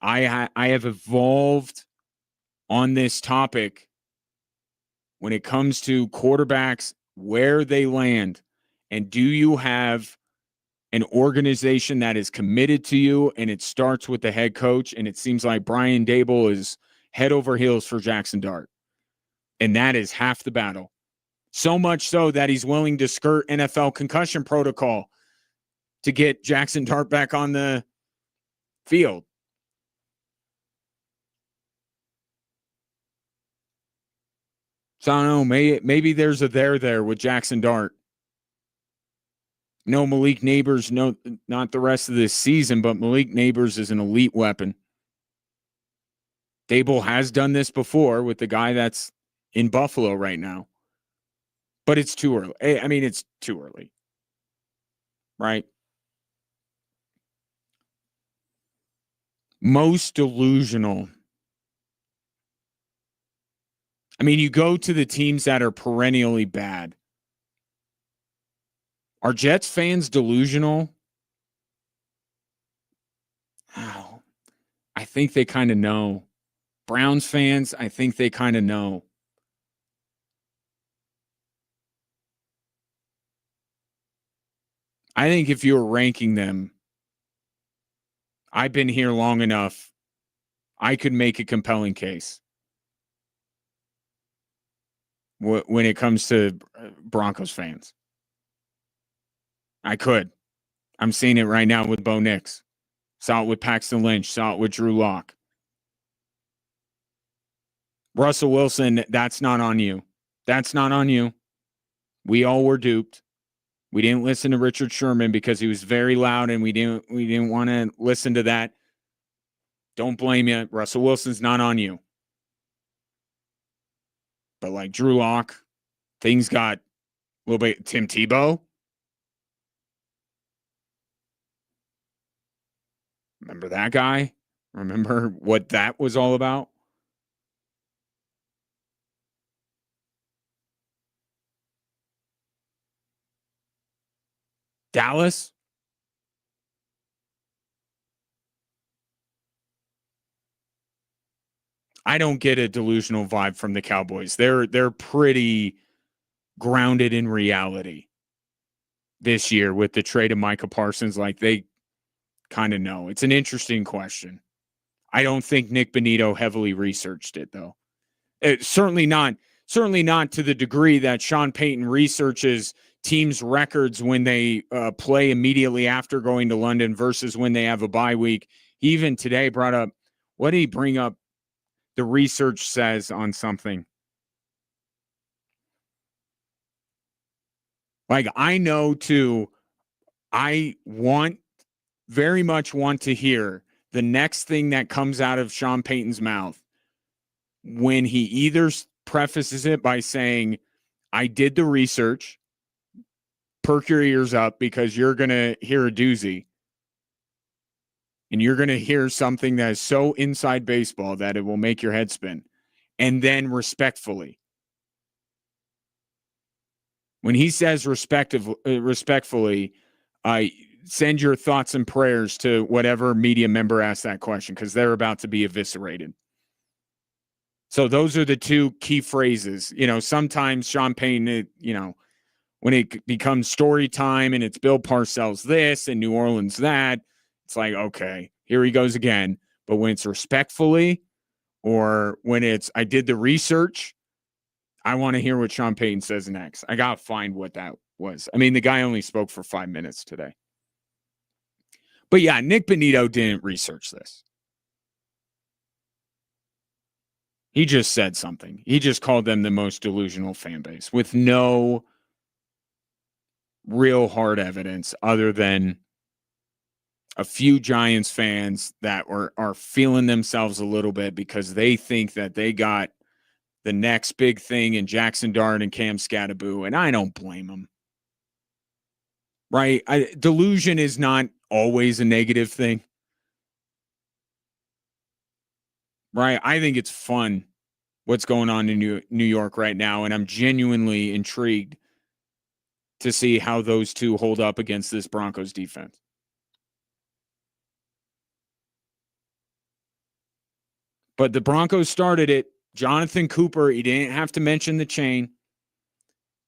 I have evolved on this topic when it comes to quarterbacks, where they land. And do you have an organization that is committed to you, and it starts with the head coach, and it seems like Brian Daboll is head over heels for Jackson Dart. And that is half the battle. So much so that he's willing to skirt NFL concussion protocol to get Jackson Dart back on the field. So I don't know, maybe there's a there with Jackson Dart. No, Malik Neighbors, no, not the rest of this season, but Malik Neighbors is an elite weapon. Daboll has done this before with the guy that's in Buffalo right now. But it's too early. I mean, it's too early. Right? Most delusional. I mean, you go to the teams that are perennially bad. Are Jets fans delusional? Oh, I think they kind of know. Browns fans, I think they kind of know. I think if you were ranking them, I've been here long enough, I could make a compelling case when it comes to Broncos fans. I could. I'm seeing it right now with Bo Nix. Saw it with Paxton Lynch. Saw it with Drew Lock. Russell Wilson, that's not on you. That's not on you. We all were duped. We didn't listen to Richard Sherman because he was very loud, and we didn't want to listen to that. Don't blame you. Russell Wilson's not on you. But like Drew Lock, things got a little bit. Tim Tebow. Remember that guy? Remember what that was all about? Dallas? I don't get a delusional vibe from the Cowboys. They're pretty grounded in reality this year with the trade of Micah Parsons. Like, they kind of know. It's an interesting question. I don't think Nick Bonito heavily researched it, though. Certainly not to the degree that Sean Payton researches teams' records when they play immediately after going to London versus when they have a bye week. He even today brought up, what did he bring up? The research says on something. Like, I know too, I very much want to hear the next thing that comes out of Sean Payton's mouth when he either prefaces it by saying, I did the research, perk your ears up because you're going to hear a doozy. And you're going to hear something that is so inside baseball that it will make your head spin. and then respectfully. When he says respectfully, send your thoughts and prayers to whatever media member asked that question, because they're about to be eviscerated. So those are the two key phrases. Sometimes Sean Payton, when it becomes story time and it's Bill Parcells this and New Orleans that, it's like, okay, here he goes again. But when it's respectfully, or when it's I did the research, I want to hear what Sean Payton says next. I got to find what that was. I mean, the guy only spoke for 5 minutes today. But yeah, Nick Bonito didn't research this. He just said something. He just called them the most delusional fan base with no real hard evidence other than a few Giants fans that are feeling themselves a little bit because they think that they got the next big thing in Jackson Dart and Cam Scattaboo, and I don't blame them. Right? Delusion is not always a negative thing. Right? I think it's fun what's going on in New York right now, and I'm genuinely intrigued to see how those two hold up against this Broncos defense. But the Broncos started it. Jonathan Cooper, he didn't have to mention the chain.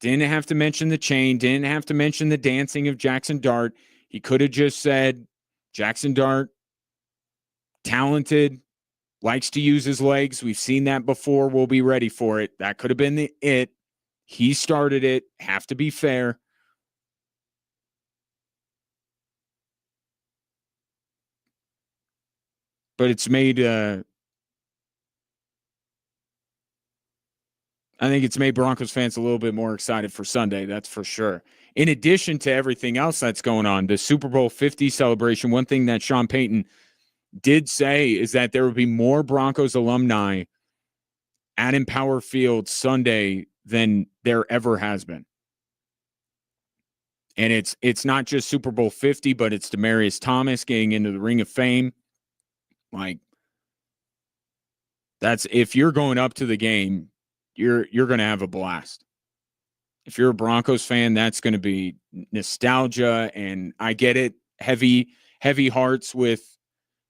Didn't have to mention the chain. Didn't have to mention the dancing of Jackson Dart. He could have just said, Jackson Dart, talented, likes to use his legs. We've seen that before. We'll be ready for it. That could have been it. He started it. Have to be fair. But it's made I think it's made Broncos fans a little bit more excited for Sunday, that's for sure. In addition to everything else that's going on, the Super Bowl 50 celebration, one thing that Sean Payton did say is that there would be more Broncos alumni at Empower Field Sunday than there ever has been. And it's not just Super Bowl 50, but it's Demaryius Thomas getting into the Ring of Fame. Like, that's, if you're going up to the game, you're going to have a blast. If you're a Broncos fan, that's going to be nostalgia, and I get it, heavy hearts with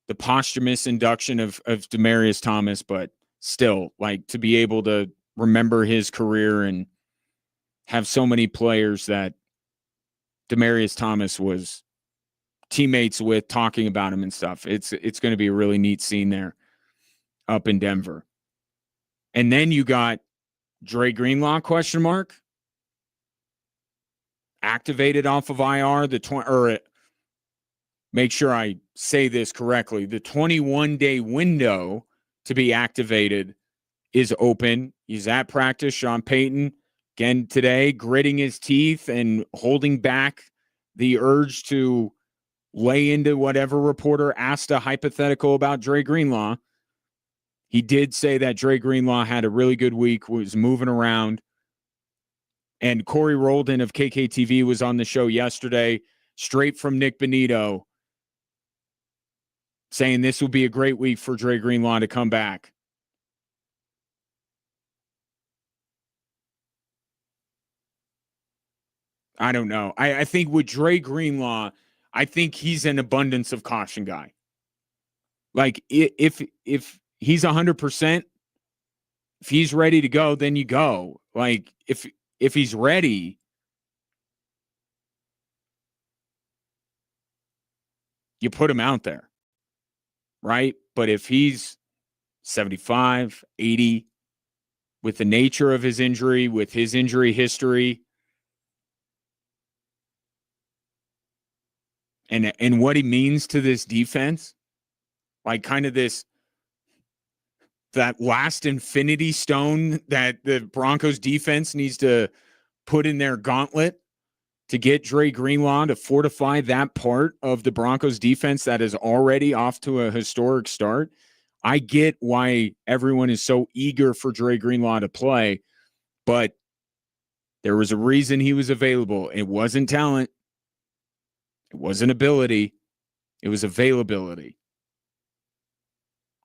the posthumous induction of Demaryius Thomas, but still, like, to be able to remember his career and have so many players that Demaryius Thomas was teammates with talking about him and stuff. It's going to be a really neat scene there up in Denver. And then you got Dre Greenlaw, question mark, activated off of IR, make sure I say this correctly, the 21-day window to be activated is open. He's at practice. Sean Payton, again today, gritting his teeth and holding back the urge to lay into whatever reporter asked a hypothetical about Dre Greenlaw. He did say that Dre Greenlaw had a really good week, was moving around. And Corey Roldan of KKTV was on the show yesterday, straight from Nick Bonito, saying this will be a great week for Dre Greenlaw to come back. I don't know. I think with Dre Greenlaw, I think he's an abundance of caution guy. Like, if he's 100%, if he's ready to go, then you go. Like, if he's ready, you put him out there, right? But if he's 75, 80, with the nature of his injury, with his injury history, and what he means to this defense, like kind of that last infinity stone that the Broncos defense needs to put in their gauntlet to get Dre Greenlaw to fortify that part of the Broncos defense that is already off to a historic start. I get why everyone is so eager for Dre Greenlaw to play, but there was a reason he was available. It wasn't talent. It wasn't ability. It was availability.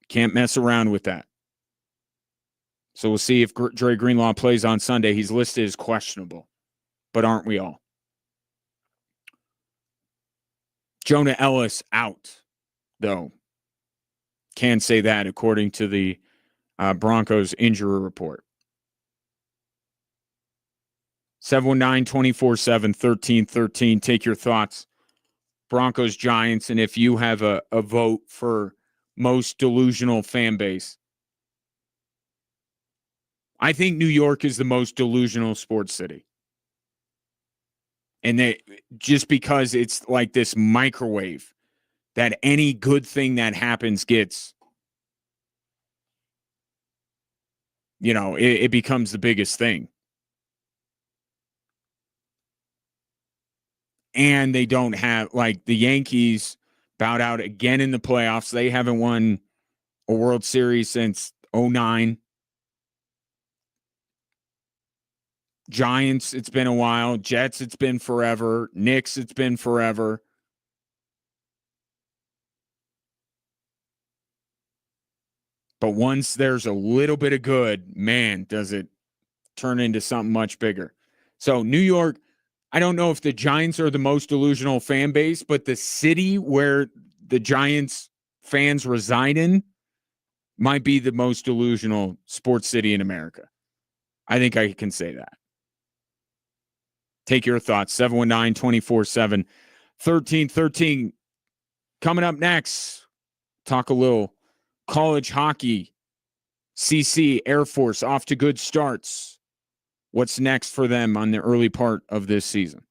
Can't mess around with that. So we'll see if Dre Greenlaw plays on Sunday. He's listed as questionable, but aren't we all? Jonah Ellis out, though. Can't say that according to the Broncos injury report. 719-247-1313. Take your thoughts. Broncos-Giants, and if you have a vote for most delusional fan base. I think New York is the most delusional sports city. And just because it's like this microwave that any good thing that happens gets, it becomes the biggest thing. And they don't have, like, the Yankees bowed out again in the playoffs. They haven't won a World Series since 2009. Giants, it's been a while. Jets, it's been forever. Knicks, it's been forever. But once there's a little bit of good, man, does it turn into something much bigger. So New York, I don't know if the Giants are the most delusional fan base, but the city where the Giants fans reside in might be the most delusional sports city in America. I think I can say that. Take your thoughts. 719-247-1313. Coming up next, talk a little college hockey. CC, Air Force, off to good starts. What's next for them on the early part of this season?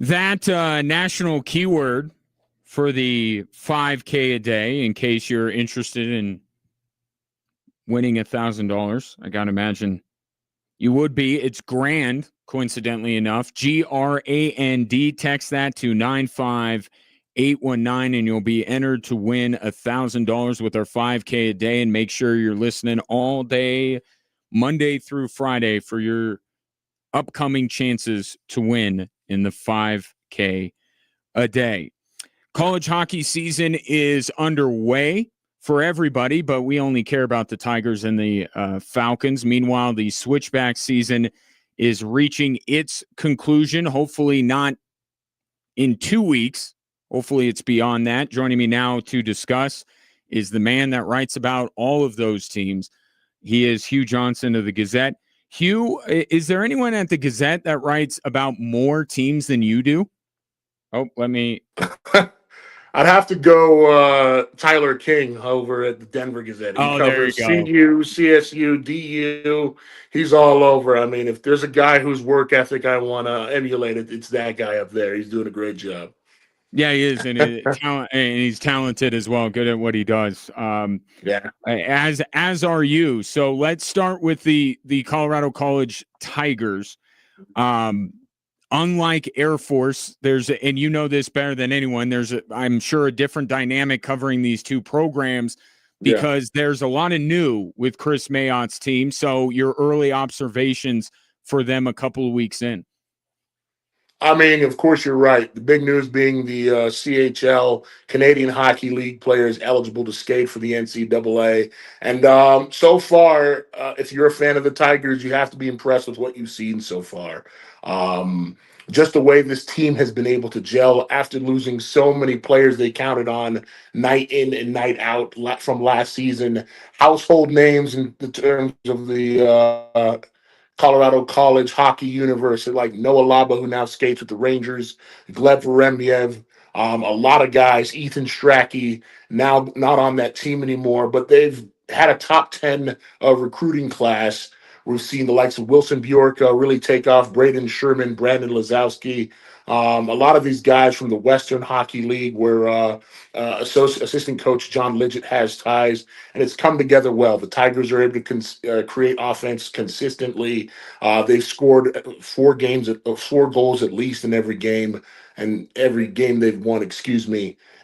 That national keyword for the 5K a day, in case you're interested in winning $1,000, I got to imagine you would be. It's grand, coincidentally enough. GRAND. Text that to 95819, and you'll be entered to win $1,000 with our 5K a day. And make sure you're listening all day, Monday through Friday, for your upcoming chances to win in the 5K a day. College hockey season is underway for everybody, but we only care about the Tigers and the Falcons. Meanwhile, the switchback season is reaching its conclusion, hopefully not in 2 weeks. Hopefully it's beyond that. Joining me now to discuss is the man that writes about all of those teams. He is Hugh Johnson of the Gazette. Hugh, is there anyone at the Gazette that writes about more teams than you do? Oh, let me... I'd have to go Tyler King over at the Denver Gazette. He covers CU, CSU, DU. He's all over. I mean, if there's a guy whose work ethic I want to emulate, it's that guy up there. He's doing a great job. Yeah, he is, and he's talented as well. Good at what he does. Yeah, as are you. So let's start with the Colorado College Tigers. Unlike Air Force, and you know this better than anyone, I'm sure a different dynamic covering these two programs because there's a lot of new with Chris Mayott's team. So your early observations for them a couple of weeks in. I mean, of course, you're right. The big news being the CHL, Canadian Hockey League players eligible to skate for the NCAA. And so far, if you're a fan of the Tigers, you have to be impressed with what you've seen so far. Just the way this team has been able to gel after losing so many players they counted on night in and night out from last season. Household names in the terms of the Colorado College hockey universe, like Noah Laba, who now skates with the Rangers, Gleb Veremyev, a lot of guys, Ethan Strachey, now not on that team anymore, but they've had a top 10 recruiting class. We've seen the likes of Wilson Bjork really take off, Braden Sherman, Brandon Lazowski. A lot of these guys from the Western Hockey League where assistant coach John Lidgett has ties, and it's come together well. The Tigers are able to create offense consistently. They've scored 4 goals at least in every game, and every game they've won,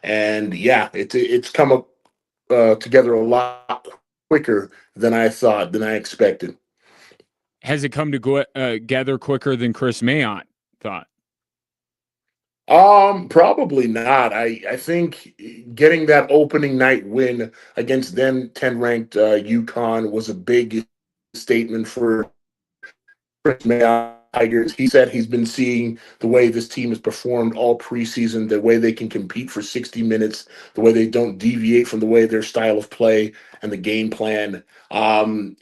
And yeah, it's come up together a lot quicker than I expected. Has it come together quicker than Chris Mayotte thought? Probably not. I think getting that opening night win against then 10 ranked UConn was a big statement for Chris Mayotte Tigers. He said he's been seeing the way this team has performed all preseason, the way they can compete for 60 minutes, the way they don't deviate from the way their style of play and the game plan.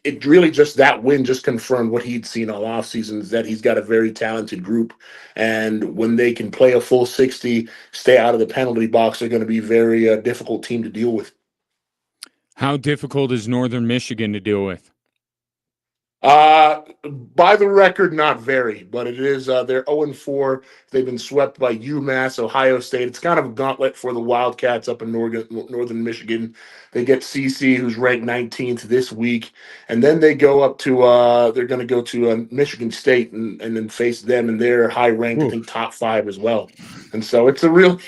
It really just that win just confirmed what he'd seen all offseason, is that he's got a very talented group. And when they can play a full 60, stay out of the penalty box, they're going to be a very difficult team to deal with. How difficult is Northern Michigan to deal with? By the record, not very, but it is, they're 0-4. They've been swept by UMass, Ohio State. It's kind of a gauntlet for the Wildcats up in Northern Michigan. They get CC, who's ranked 19th this week. And then they go up to, they're going to go to Michigan State and then face them, and they're high ranked, I think top 5 as well. And so it's a real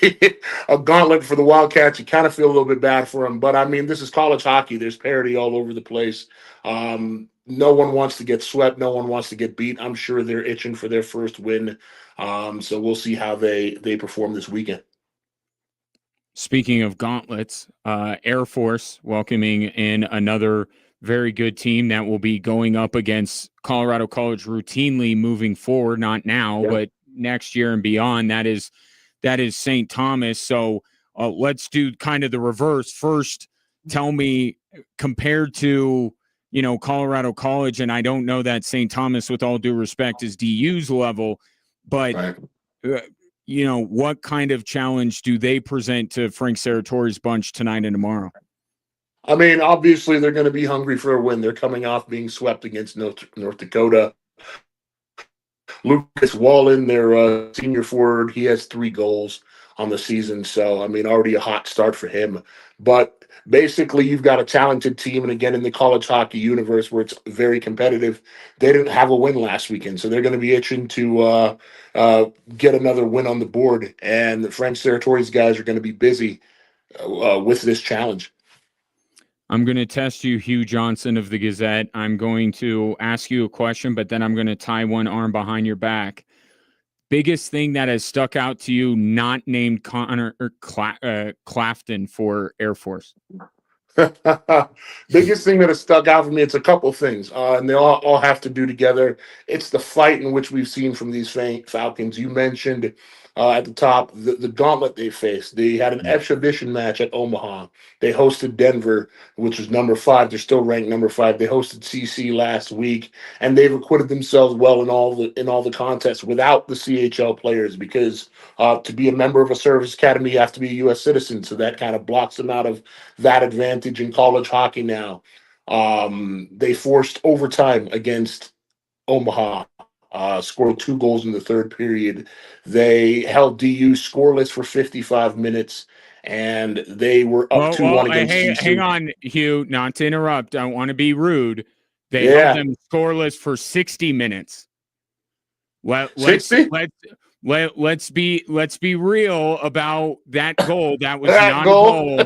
a gauntlet for the Wildcats. You kind of feel a little bit bad for them. But I mean, this is college hockey. There's parity all over the place. No one wants to get swept. No one wants to get beat. I'm sure they're itching for their first win. So we'll see how they perform this weekend. Speaking of gauntlets, Air Force welcoming in another very good team that will be going up against Colorado College routinely moving forward, not now, but next year and beyond. That is St. Thomas. So let's do kind of the reverse. First, tell me, compared to Colorado College, and I don't know that St. Thomas, with all due respect, is DU's level, but what kind of challenge do they present to Frank Serratori's bunch tonight and tomorrow? I mean, obviously they're going to be hungry for a win. They're coming off being swept against North Dakota. Lucas Wallen, their senior forward, he has 3 goals on the season. So, I mean, already a hot start for him. But basically, you've got a talented team. And again, in the college hockey universe where it's very competitive, they didn't have a win last weekend. So they're going to be itching to get another win on the board. And the French Territories guys are going to be busy with this challenge. I'm going to test you, Hugh Johnson of the Gazette. I'm going to ask you a question, but then I'm going to tie one arm behind your back. Biggest thing that has stuck out to you, not named Connor or Clafton for Air Force? Biggest thing that has stuck out for me, it's a couple things, and they all have to do together. It's the fight in which we've seen from these Falcons. You mentioned at the top the gauntlet they faced. They had an exhibition match at Omaha. They hosted Denver, which was number 5. They're still ranked number 5. They hosted CC last week, and they've acquitted themselves well in all the contests without the CHL players because to be a member of a service academy, you have to be a U.S. citizen, so that kind of blocks them out of that advantage in college hockey now. They forced overtime against Omaha, scored 2 goals in the third period. They held DU scoreless for 55 minutes, and they were up 2-1 against CC. Hang on, Hugh, not to interrupt. I don't want to be rude. They held them scoreless for 60 minutes. Let's be real about that goal. That was not a goal.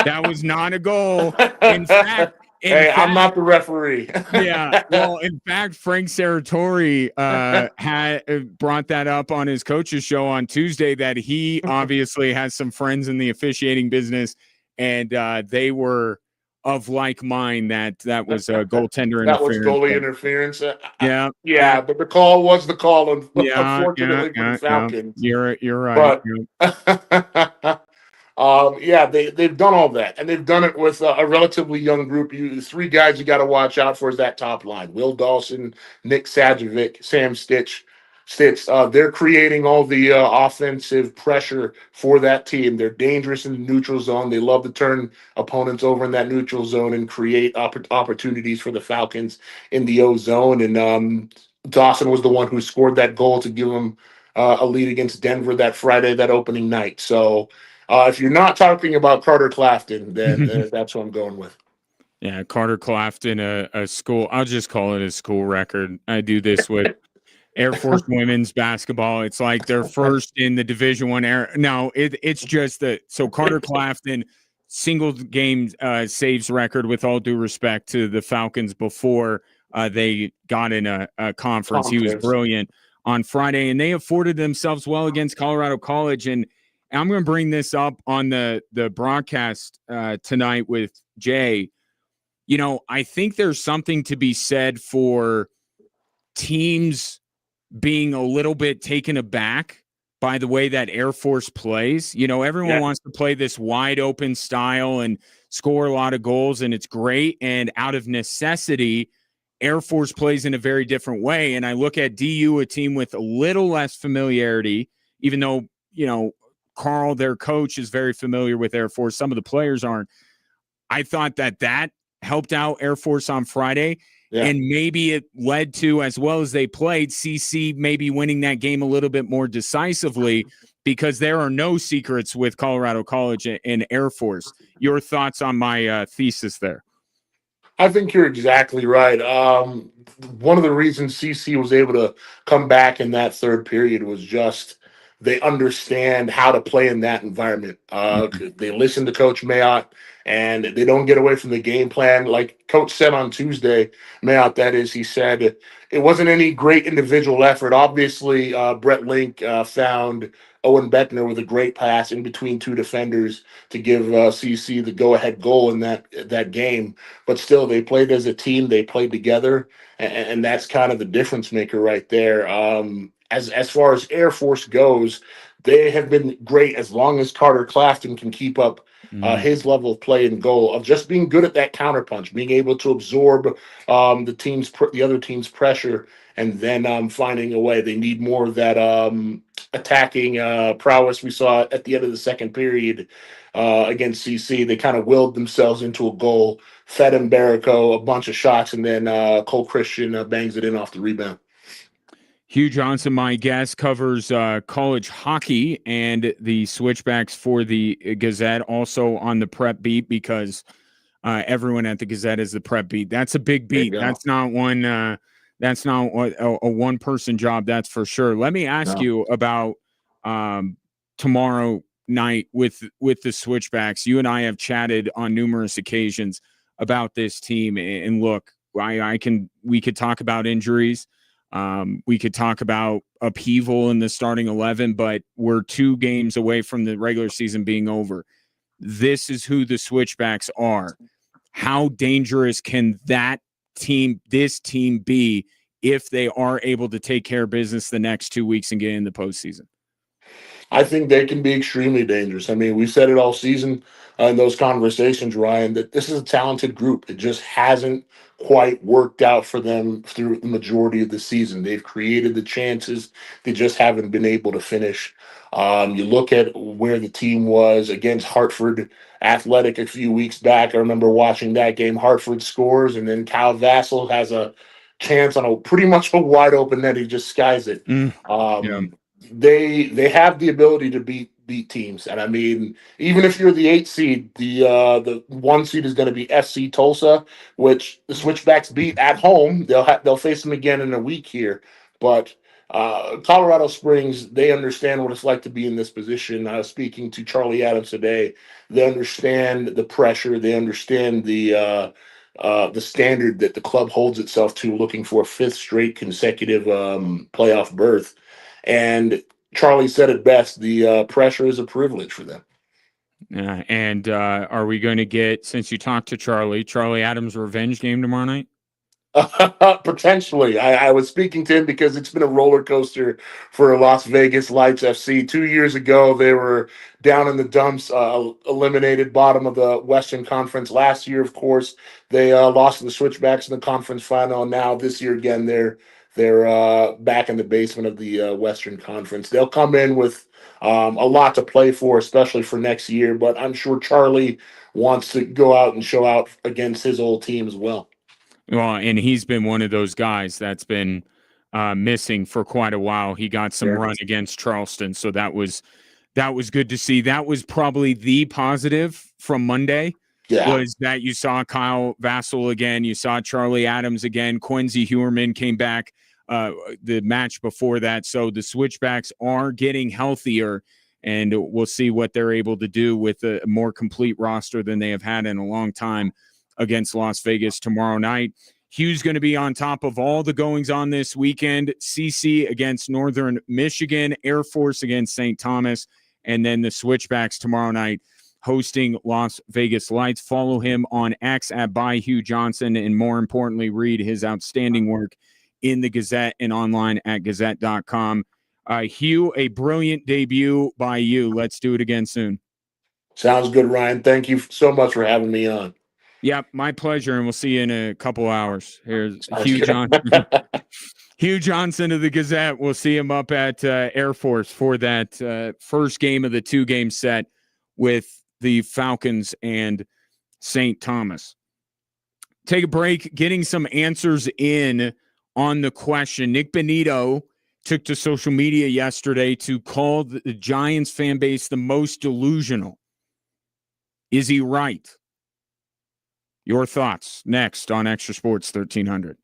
That was not a goal. In fact, I'm not the referee. Yeah. Well, in fact, Frank Serratori had brought that up on his coach's show on Tuesday that he obviously has some friends in the officiating business, and they were of like mind that was a goaltender interference. That was goalie interference. Yeah. But the call was the call, unfortunately for the Falcons. You're right. But, they've done all that, and they've done it with a relatively young group. The 3 guys you got to watch out for is that top line: Will Dawson, Nick Sajovic, Sam Stitch. They're creating all the offensive pressure for that team. They're dangerous in the neutral zone. They love to turn opponents over in that neutral zone and create opportunities for the Falcons in the O zone. And Dawson was the one who scored that goal to give them a lead against Denver that Friday, that opening night. So if you're not talking about Carter Clafton, then that's what I'm going with. Yeah, Carter Clafton, a school. I'll just call it a school record. I do this with Air Force women's basketball. It's like they're first in the Division I. No, it's just that. So Carter Clafton, single game saves record, with all due respect to the Falcons before they got in a conference. He was brilliant on Friday, and they afforded themselves well against Colorado College. And I'm going to bring this up on the broadcast tonight with Jay. You know, I think there's something to be said for teams being a little bit taken aback by the way that Air Force plays. You know, everyone wants to play this wide open style and score a lot of goals, and it's great. And out of necessity, Air Force plays in a very different way. And I look at DU, a team with a little less familiarity, even though, you know, Carl, their coach, is very familiar with Air Force. Some of the players aren't. I thought that helped out Air Force on Friday. Yeah. And maybe it led to, as well as they played, CC maybe winning that game a little bit more decisively, because there are no secrets with Colorado College and Air Force. Your thoughts on my thesis there? I think you're exactly right. One of the reasons CC was able to come back in that third period was just they understand how to play in that environment. They listen to Coach Mayotte, and they don't get away from the game plan. Like Coach said on Tuesday, Mayotte, that is, he said it wasn't any great individual effort. Obviously, Brett Link found Owen Beckner with a great pass in between 2 defenders to give CC the go-ahead goal in that game. But still, they played as a team. They played together, and that's kind of the difference maker right there. As far as Air Force goes, they have been great as long as Carter Clafton can keep up his level of play and goal, of just being good at that counterpunch, being able to absorb the other team's pressure, and then finding a way. They need more of that attacking prowess we saw at the end of the second period against CC. They kind of willed themselves into a goal, fed Mbarico a bunch of shots, and then Cole Christian bangs it in off the rebound. Hugh Johnson, my guest, covers college hockey and the switchbacks for the Gazette, also on the prep beat because everyone at the Gazette is the prep beat. That's a big beat. That's not one. That's not a one-person job. That's for sure. Let me ask you about tomorrow night with the switchbacks. You and I have chatted on numerous occasions about this team, and look, we could talk about injuries. We could talk about upheaval in the starting 11, but we're 2 games away from the regular season being over. This is who the switchbacks are. How dangerous can this team be if they are able to take care of business the next 2 weeks and get in the postseason? I think they can be extremely dangerous. I mean, we said it all season in those conversations, Ryan, that this is a talented group. It just hasn't quite worked out for them through the majority of the season. They've created the chances, they just haven't been able to finish. You look at where the team was against Hartford Athletic a few weeks back. I remember watching that game. Hartford scores, and then Kyle Vassell has a chance on a pretty much a wide open net. He just skies it. Yeah. They have the ability to beat teams, and I mean, even if you're the 8 seed, the 1 seed is going to be FC Tulsa, which the Switchbacks beat at home. They'll face them again in a week here, but Colorado Springs, they understand what it's like to be in this position. I was speaking to Charlie Adams today. They understand the pressure. They understand the standard that the club holds itself to, looking for a 5th straight consecutive playoff berth. And Charlie said it best: the pressure is a privilege for them. Yeah. And are we going to get, since you talked to Charlie Adams' revenge game tomorrow night? Potentially. I was speaking to him because it's been a roller coaster for Las Vegas Lights FC. 2 years ago, they were down in the dumps, eliminated bottom of the Western Conference. Last year, of course, they lost to the Switchbacks in the conference final. And now this year again, they're back in the basement of the Western Conference. They'll come in with a lot to play for, especially for next year. But I'm sure Charlie wants to go out and show out against his old team as well. Well, and he's been one of those guys that's been missing for quite a while. He got some run against Charleston, so that was good to see. That was probably the positive from Monday. Yeah. Was that you saw Kyle Vassell again, you saw Charlie Adams again, Quincy Huerman came back the match before that. So the switchbacks are getting healthier, and we'll see what they're able to do with a more complete roster than they have had in a long time against Las Vegas tomorrow night. Hugh's going to be on top of all the goings on this weekend. CC against Northern Michigan, Air Force against St. Thomas, and then the Switchbacks tomorrow night hosting Las Vegas Lights. Follow him on X at @ByHughJohnson, and more importantly, read his outstanding work in the Gazette and online at gazette.com. Hugh, a brilliant debut by you. Let's do it again soon. Sounds good, Ryan. Thank you so much for having me on. Yep, my pleasure, and we'll see you in a couple hours. Here's Hugh Johnson. Hugh Johnson of the Gazette. We'll see him up at Air Force for that first game of the 2-game set with the Falcons and St. Thomas. Take a break, getting some answers in on the question. Nick Benito took to social media yesterday to call the Giants fan base the most delusional. Is he right? Your thoughts next on Extra Sports 1300.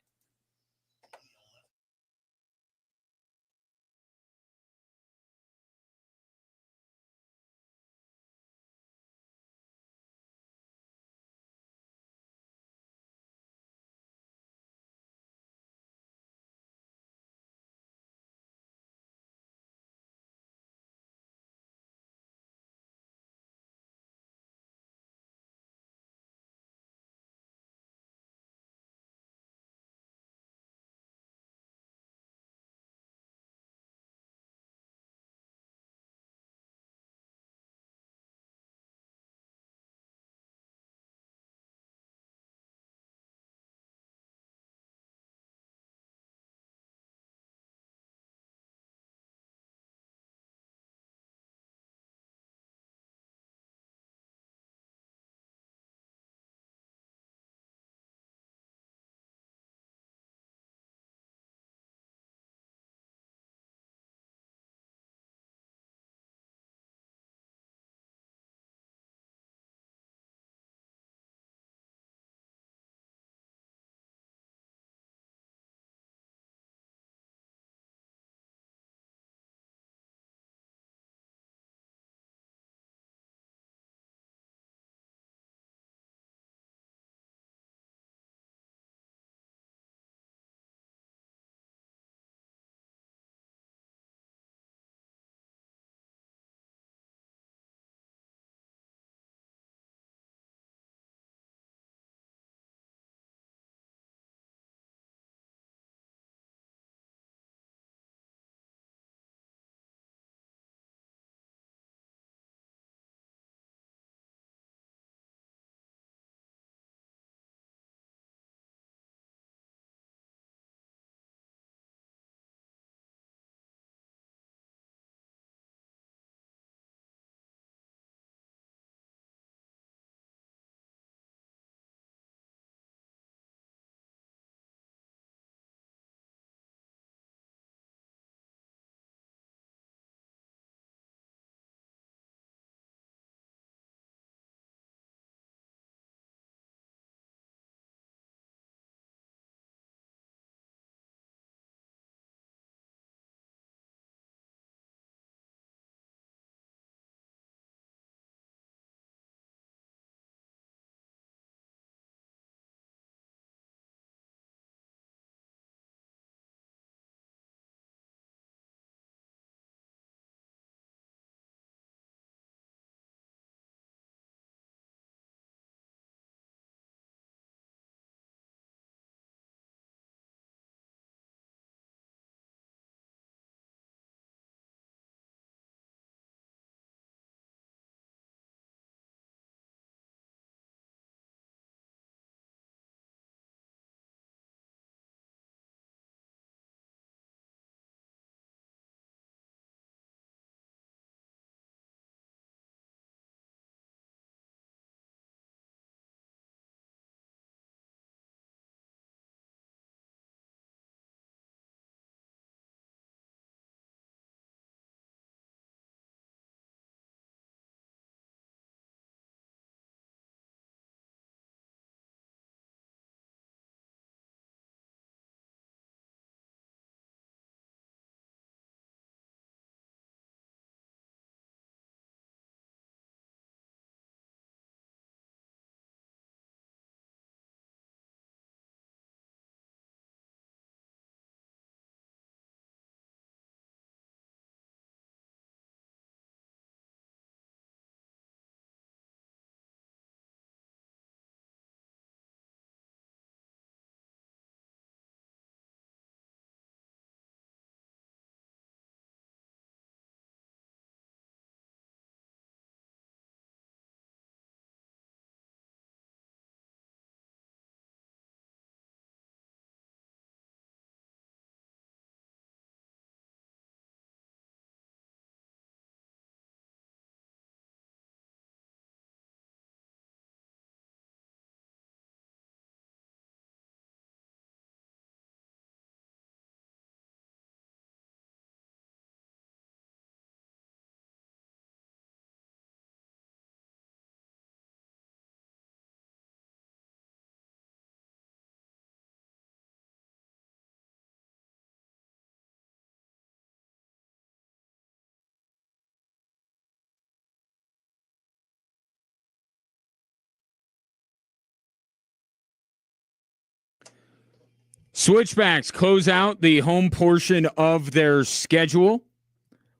Switchbacks close out the home portion of their schedule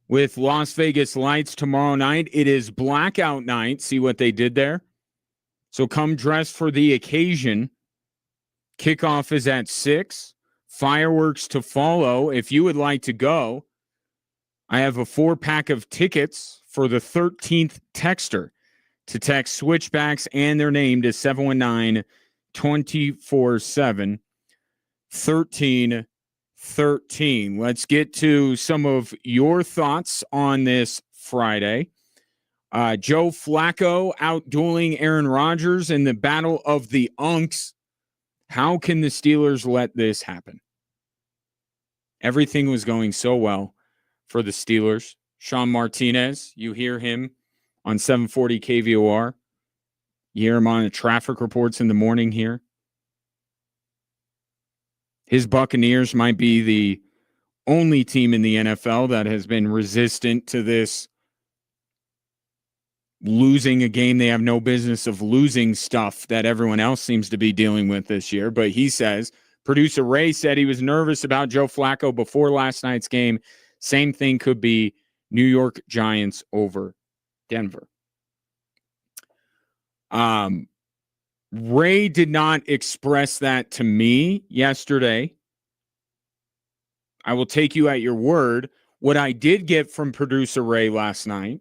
with Las Vegas Lights tomorrow night. It is blackout night. See what they did there? So come dressed for the occasion. Kickoff is at 6. Fireworks to follow. If you would like to go, I have a 4-pack of tickets for the 13th texter to text Switchbacks and their name to 719-247. 1313. Let's get to some of your thoughts on this Friday. Joe Flacco out dueling Aaron Rodgers in the battle of the Unks. How can the Steelers let this happen? Everything was going so well for the Steelers. Sean Martinez, you hear him on 740 KVOR. You hear him on the traffic reports in the morning here. His Buccaneers might be the only team in the NFL that has been resistant to this losing a game they have no business of losing stuff that everyone else seems to be dealing with this year. But he says, producer Ray said he was nervous about Joe Flacco before last night's game. Same thing could be New York Giants over Denver. Ray did not express that to me yesterday. I will take you at your word. What I did get from producer Ray last night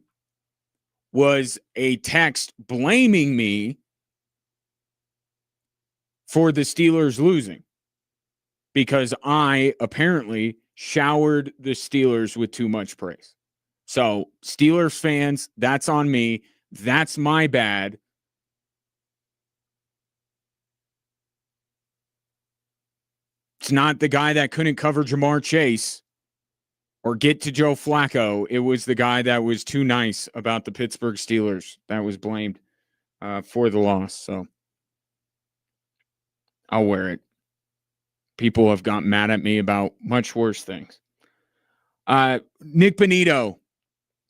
was a text blaming me for the Steelers losing because I apparently showered the Steelers with too much praise. So, Steelers fans, that's on me. That's my bad. It's not the guy that couldn't cover Jamar Chase or get to Joe Flacco. It was the guy that was too nice about the Pittsburgh Steelers that was blamed for the loss. So I'll wear it. People have gotten mad at me about much worse things. Nick Bonito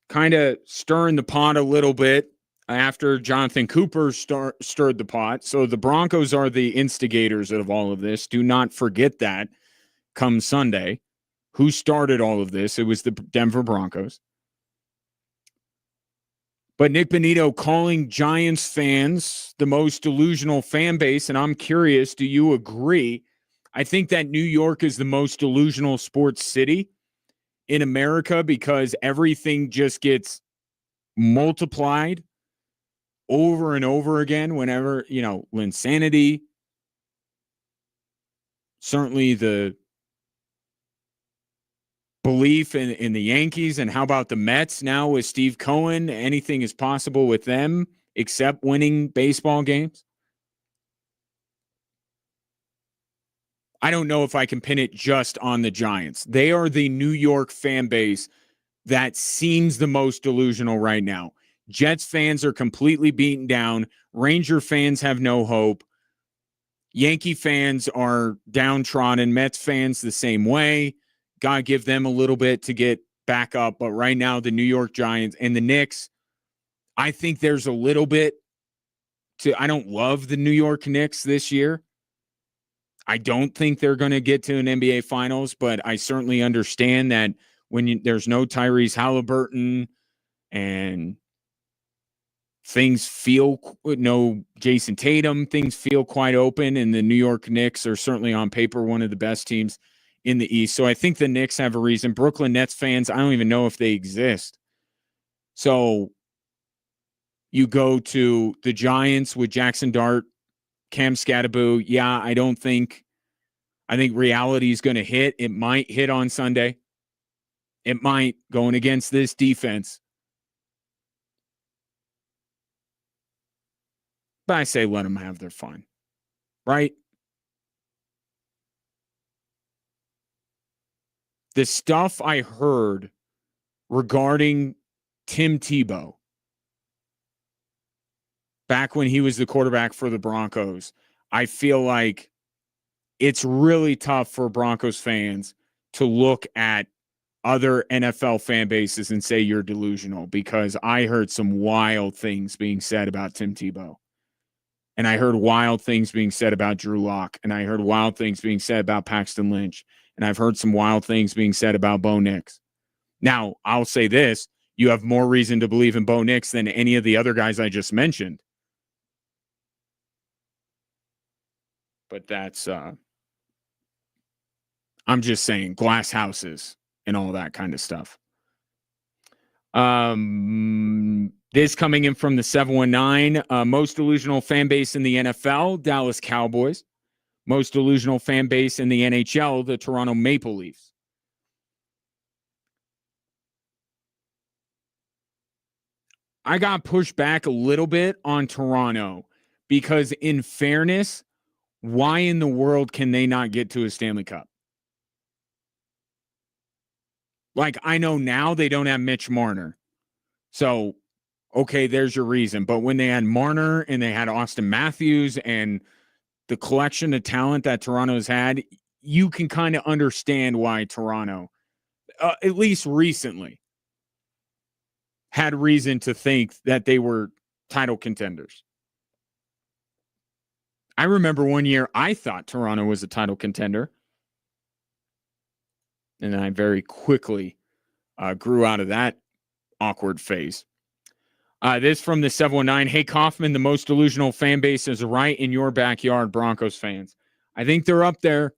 kind of stirring the pot a little bit after Jonathan Cooper stirred the pot. So the Broncos are the instigators of all of this. Do not forget that come Sunday. Who started all of this? It was the Denver Broncos. But Nick Bonito calling Giants fans the most delusional fan base, and I'm curious, do you agree? I think that New York is the most delusional sports city in America because everything just gets multiplied over and over again whenever, Linsanity, certainly the belief in the Yankees, and how about the Mets now with Steve Cohen? Anything is possible with them except winning baseball games. I don't know if I can pin it just on the Giants. They are the New York fan base that seems the most delusional right now. Jets fans are completely beaten down. Ranger fans have no hope. Yankee fans are downtrodden. Mets fans the same way. Got to give them a little bit to get back up. But right now, the New York Giants and the Knicks, I think there's a little bit to – I don't love the New York Knicks this year. I don't think they're going to get to an NBA Finals, but I certainly understand that when there's no Tyrese Halliburton and things feel no Jason Tatum, things feel quite open, and the New York Knicks are certainly on paper one of the best teams in the East. So I think the Knicks have a reason. Brooklyn Nets fans, I don't even know if they exist. So you go to the Giants with Jackson Dart, Cam Scattaboo. Yeah, I think reality is going to hit. It might hit on Sunday. It might, going against this defense. But I say let them have their fun, right? The stuff I heard regarding Tim Tebow back when he was the quarterback for the Broncos, I feel like it's really tough for Broncos fans to look at other NFL fan bases and say you're delusional, because I heard some wild things being said about Tim Tebow. And I heard wild things being said about Drew Lock, and I heard wild things being said about Paxton Lynch, and I've heard some wild things being said about Bo Nix. Now, I'll say this. You have more reason to believe in Bo Nix than any of the other guys I just mentioned. But that's, I'm just saying, glass houses and all that kind of stuff. This coming in from the 719, most delusional fan base in the NFL, Dallas Cowboys. Most delusional fan base in the NHL, the Toronto Maple Leafs. I got pushed back a little bit on Toronto because, in fairness, why in the world can they not get to a Stanley Cup? Like, I know now they don't have Mitch Marner. So, okay, there's your reason. But when they had Marner and they had Austin Matthews and the collection of talent that Toronto's had, you can kind of understand why Toronto, at least recently, had reason to think that they were title contenders. I remember one year I thought Toronto was a title contender. And then I very quickly grew out of that awkward phase. This from the 719. Hey, Kaufman, the most delusional fan base is right in your backyard, Broncos fans. I think they're up there.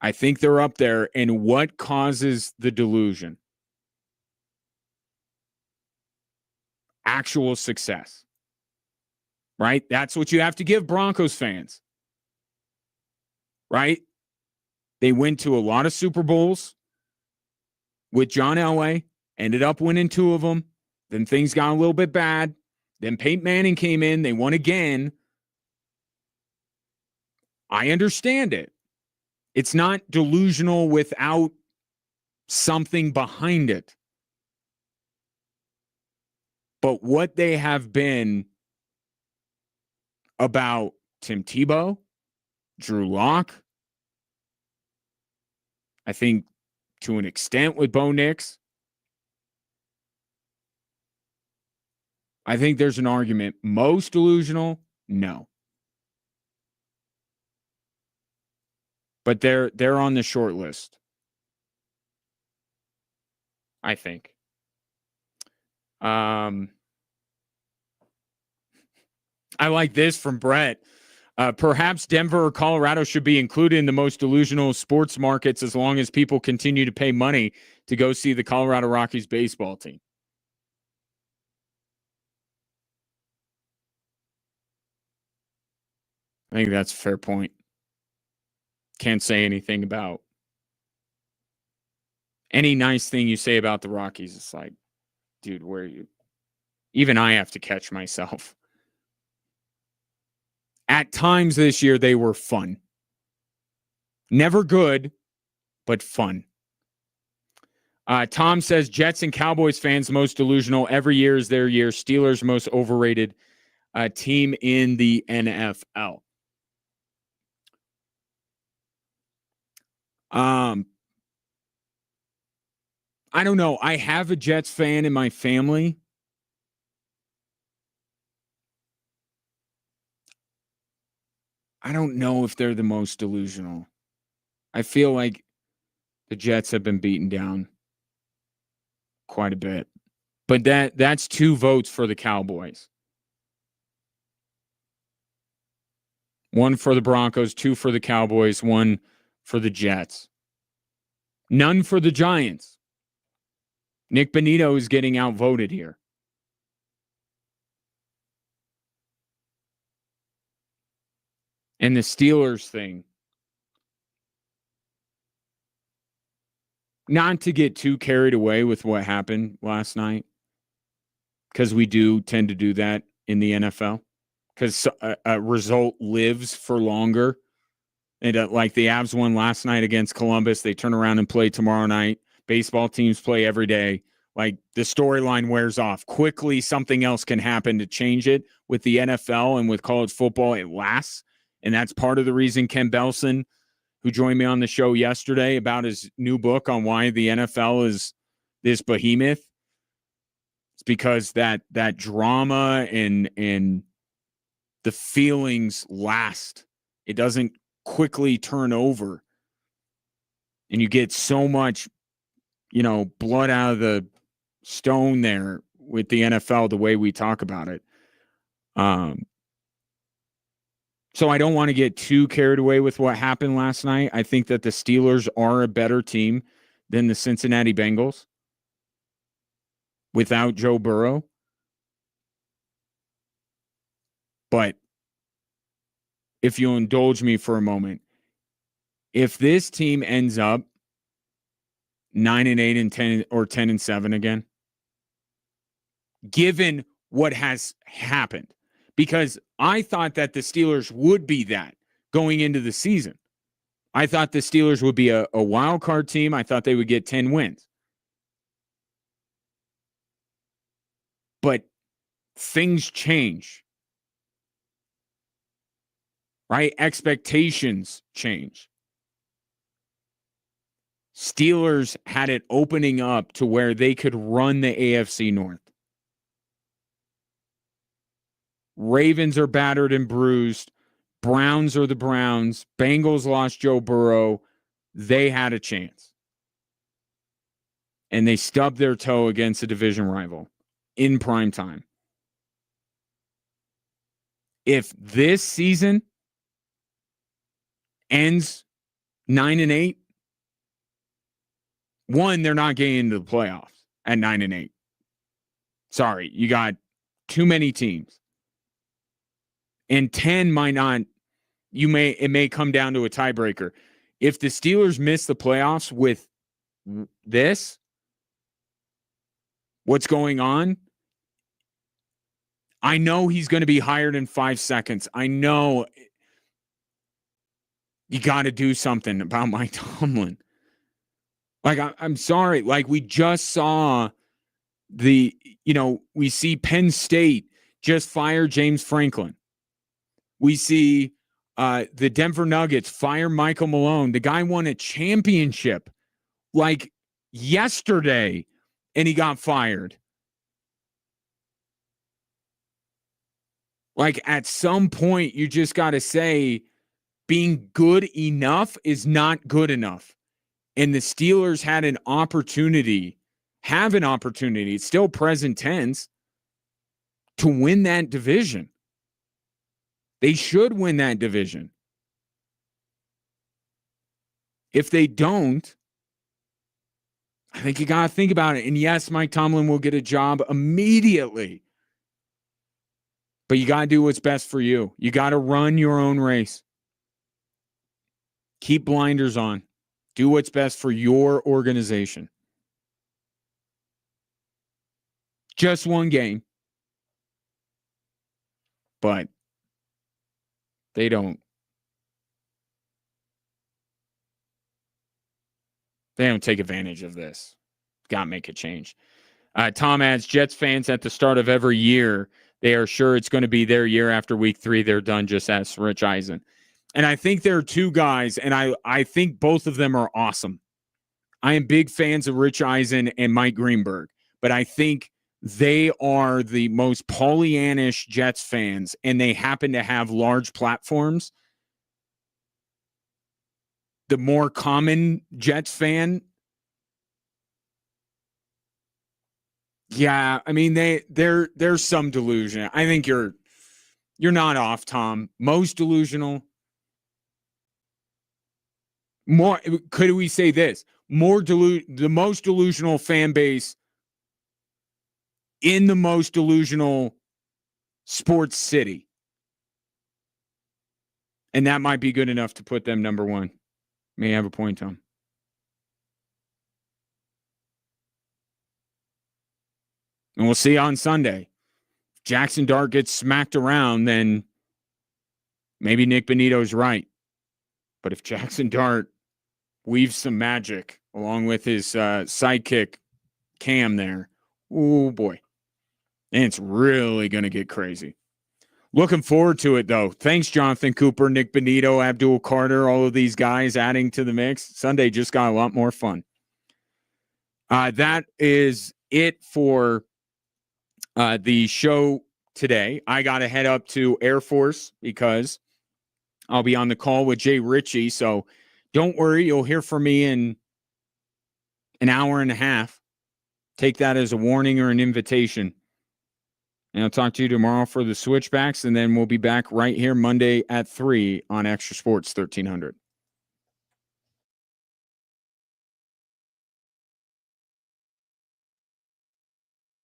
And what causes the delusion? Actual success. Right? That's what you have to give Broncos fans. Right? They went to a lot of Super Bowls with John Elway, ended up winning 2 of them. Then things got a little bit bad. Then Peyton Manning came in. They won again. I understand it. It's not delusional without something behind it. But what they have been about Tim Tebow, Drew Lock, I think to an extent with Bo Nix, I think there's an argument. Most delusional? No. But they're on the short list, I think. I like this from Brett. Perhaps Denver or Colorado should be included in the most delusional sports markets as long as people continue to pay money to go see the Colorado Rockies baseball team. I think that's a fair point. Can't say anything about any nice thing you say about the Rockies. It's like, dude, where are you? Even I have to catch myself. At times this year, they were fun. Never good, but fun. Tom says, Jets and Cowboys fans most delusional. Every year is their year. Steelers most overrated team in the NFL. I don't know. I have a Jets fan in my family. I don't know if they're the most delusional. I feel like the Jets have been beaten down quite a bit. But that's 2 votes for the Cowboys. 1 for the Broncos, 2 for the Cowboys, 1 for the Jets. None for the Giants. Nick Bonito is getting outvoted here. And the Steelers thing. Not to get too carried away with what happened last night, because we do tend to do that in the NFL, because a result lives for longer. And like the Avs won last night against Columbus, they turn around and play tomorrow night. Baseball teams play every day. Like the storyline wears off. Quickly, something else can happen to change it. With the NFL and with college football, it lasts. And that's part of the reason Ken Belson, who joined me on the show yesterday about his new book on why the NFL is this behemoth. It's because that drama and the feelings last. It doesn't quickly turn over. And you get so much, blood out of the stone there with the NFL, the way we talk about it. So I don't want to get too carried away with what happened last night. I think that the Steelers are a better team than the Cincinnati Bengals without Joe Burrow. But if you indulge me for a moment, if this team ends up 9-8 and 10 or 10-7 again, given what has happened, because I thought that the Steelers would be that going into the season. I thought the Steelers would be a wild card team. I thought they would get 10 wins. But things change. Right? Expectations change. Steelers had it opening up to where they could run the AFC North. Ravens are battered and bruised. Browns are the Browns. Bengals lost Joe Burrow. They had a chance. And they stubbed their toe against a division rival in prime time. If this season ends 9-8, one, they're not getting into the playoffs at 9-8. Sorry, you got too many teams. And 10 might not, it may come down to a tiebreaker. If the Steelers miss the playoffs with this, what's going on? I know he's going to be hired in 5 seconds. I know you got to do something about Mike Tomlin. Like, I'm sorry. Like, we just saw we see Penn State just fire James Franklin. We see the Denver Nuggets fire Michael Malone. The guy won a championship like yesterday, and he got fired. Like, at some point, you just got to say being good enough is not good enough. And the Steelers have an opportunity, it's still present tense, to win that division. They should win that division. If they don't, I think you got to think about it. And yes, Mike Tomlin will get a job immediately. But you got to do what's best for you. You got to run your own race. Keep blinders on. Do what's best for your organization. Just one game. But they don't take advantage of this. Got to make a change. Tom adds, Jets fans at the start of every year, they are sure it's going to be their year after week 3. They're done, just as Rich Eisen. And I think there are two guys, and I think both of them are awesome. I am big fans of Rich Eisen and Mike Greenberg, but I think they are the most Pollyannish Jets fans, and they happen to have large platforms. The more common Jets fan, yeah, I mean there's some delusion. I think you're not off, Tom. Most delusional. More, could we say this? The most delusional fan base in the most delusional sports city. And that might be good enough to put them number one. May have a point, Tom. And we'll see on Sunday. If Jackson Dart gets smacked around, then maybe Nick Benito's right. But if Jackson Dart weaves some magic along with his sidekick Cam there, oh boy. And it's really going to get crazy. Looking forward to it, though. Thanks, Jonathan Cooper, Nick Benito, Abdul Carter, all of these guys adding to the mix. Sunday just got a lot more fun. That is it for the show today. I got to head up to Air Force because I'll be on the call with Jay Ritchie. So don't worry, you'll hear from me in an hour and a half. Take that as a warning or an invitation. And I'll talk to you tomorrow for the switchbacks, and then we'll be back right here Monday at 3 on Extra Sports 1300.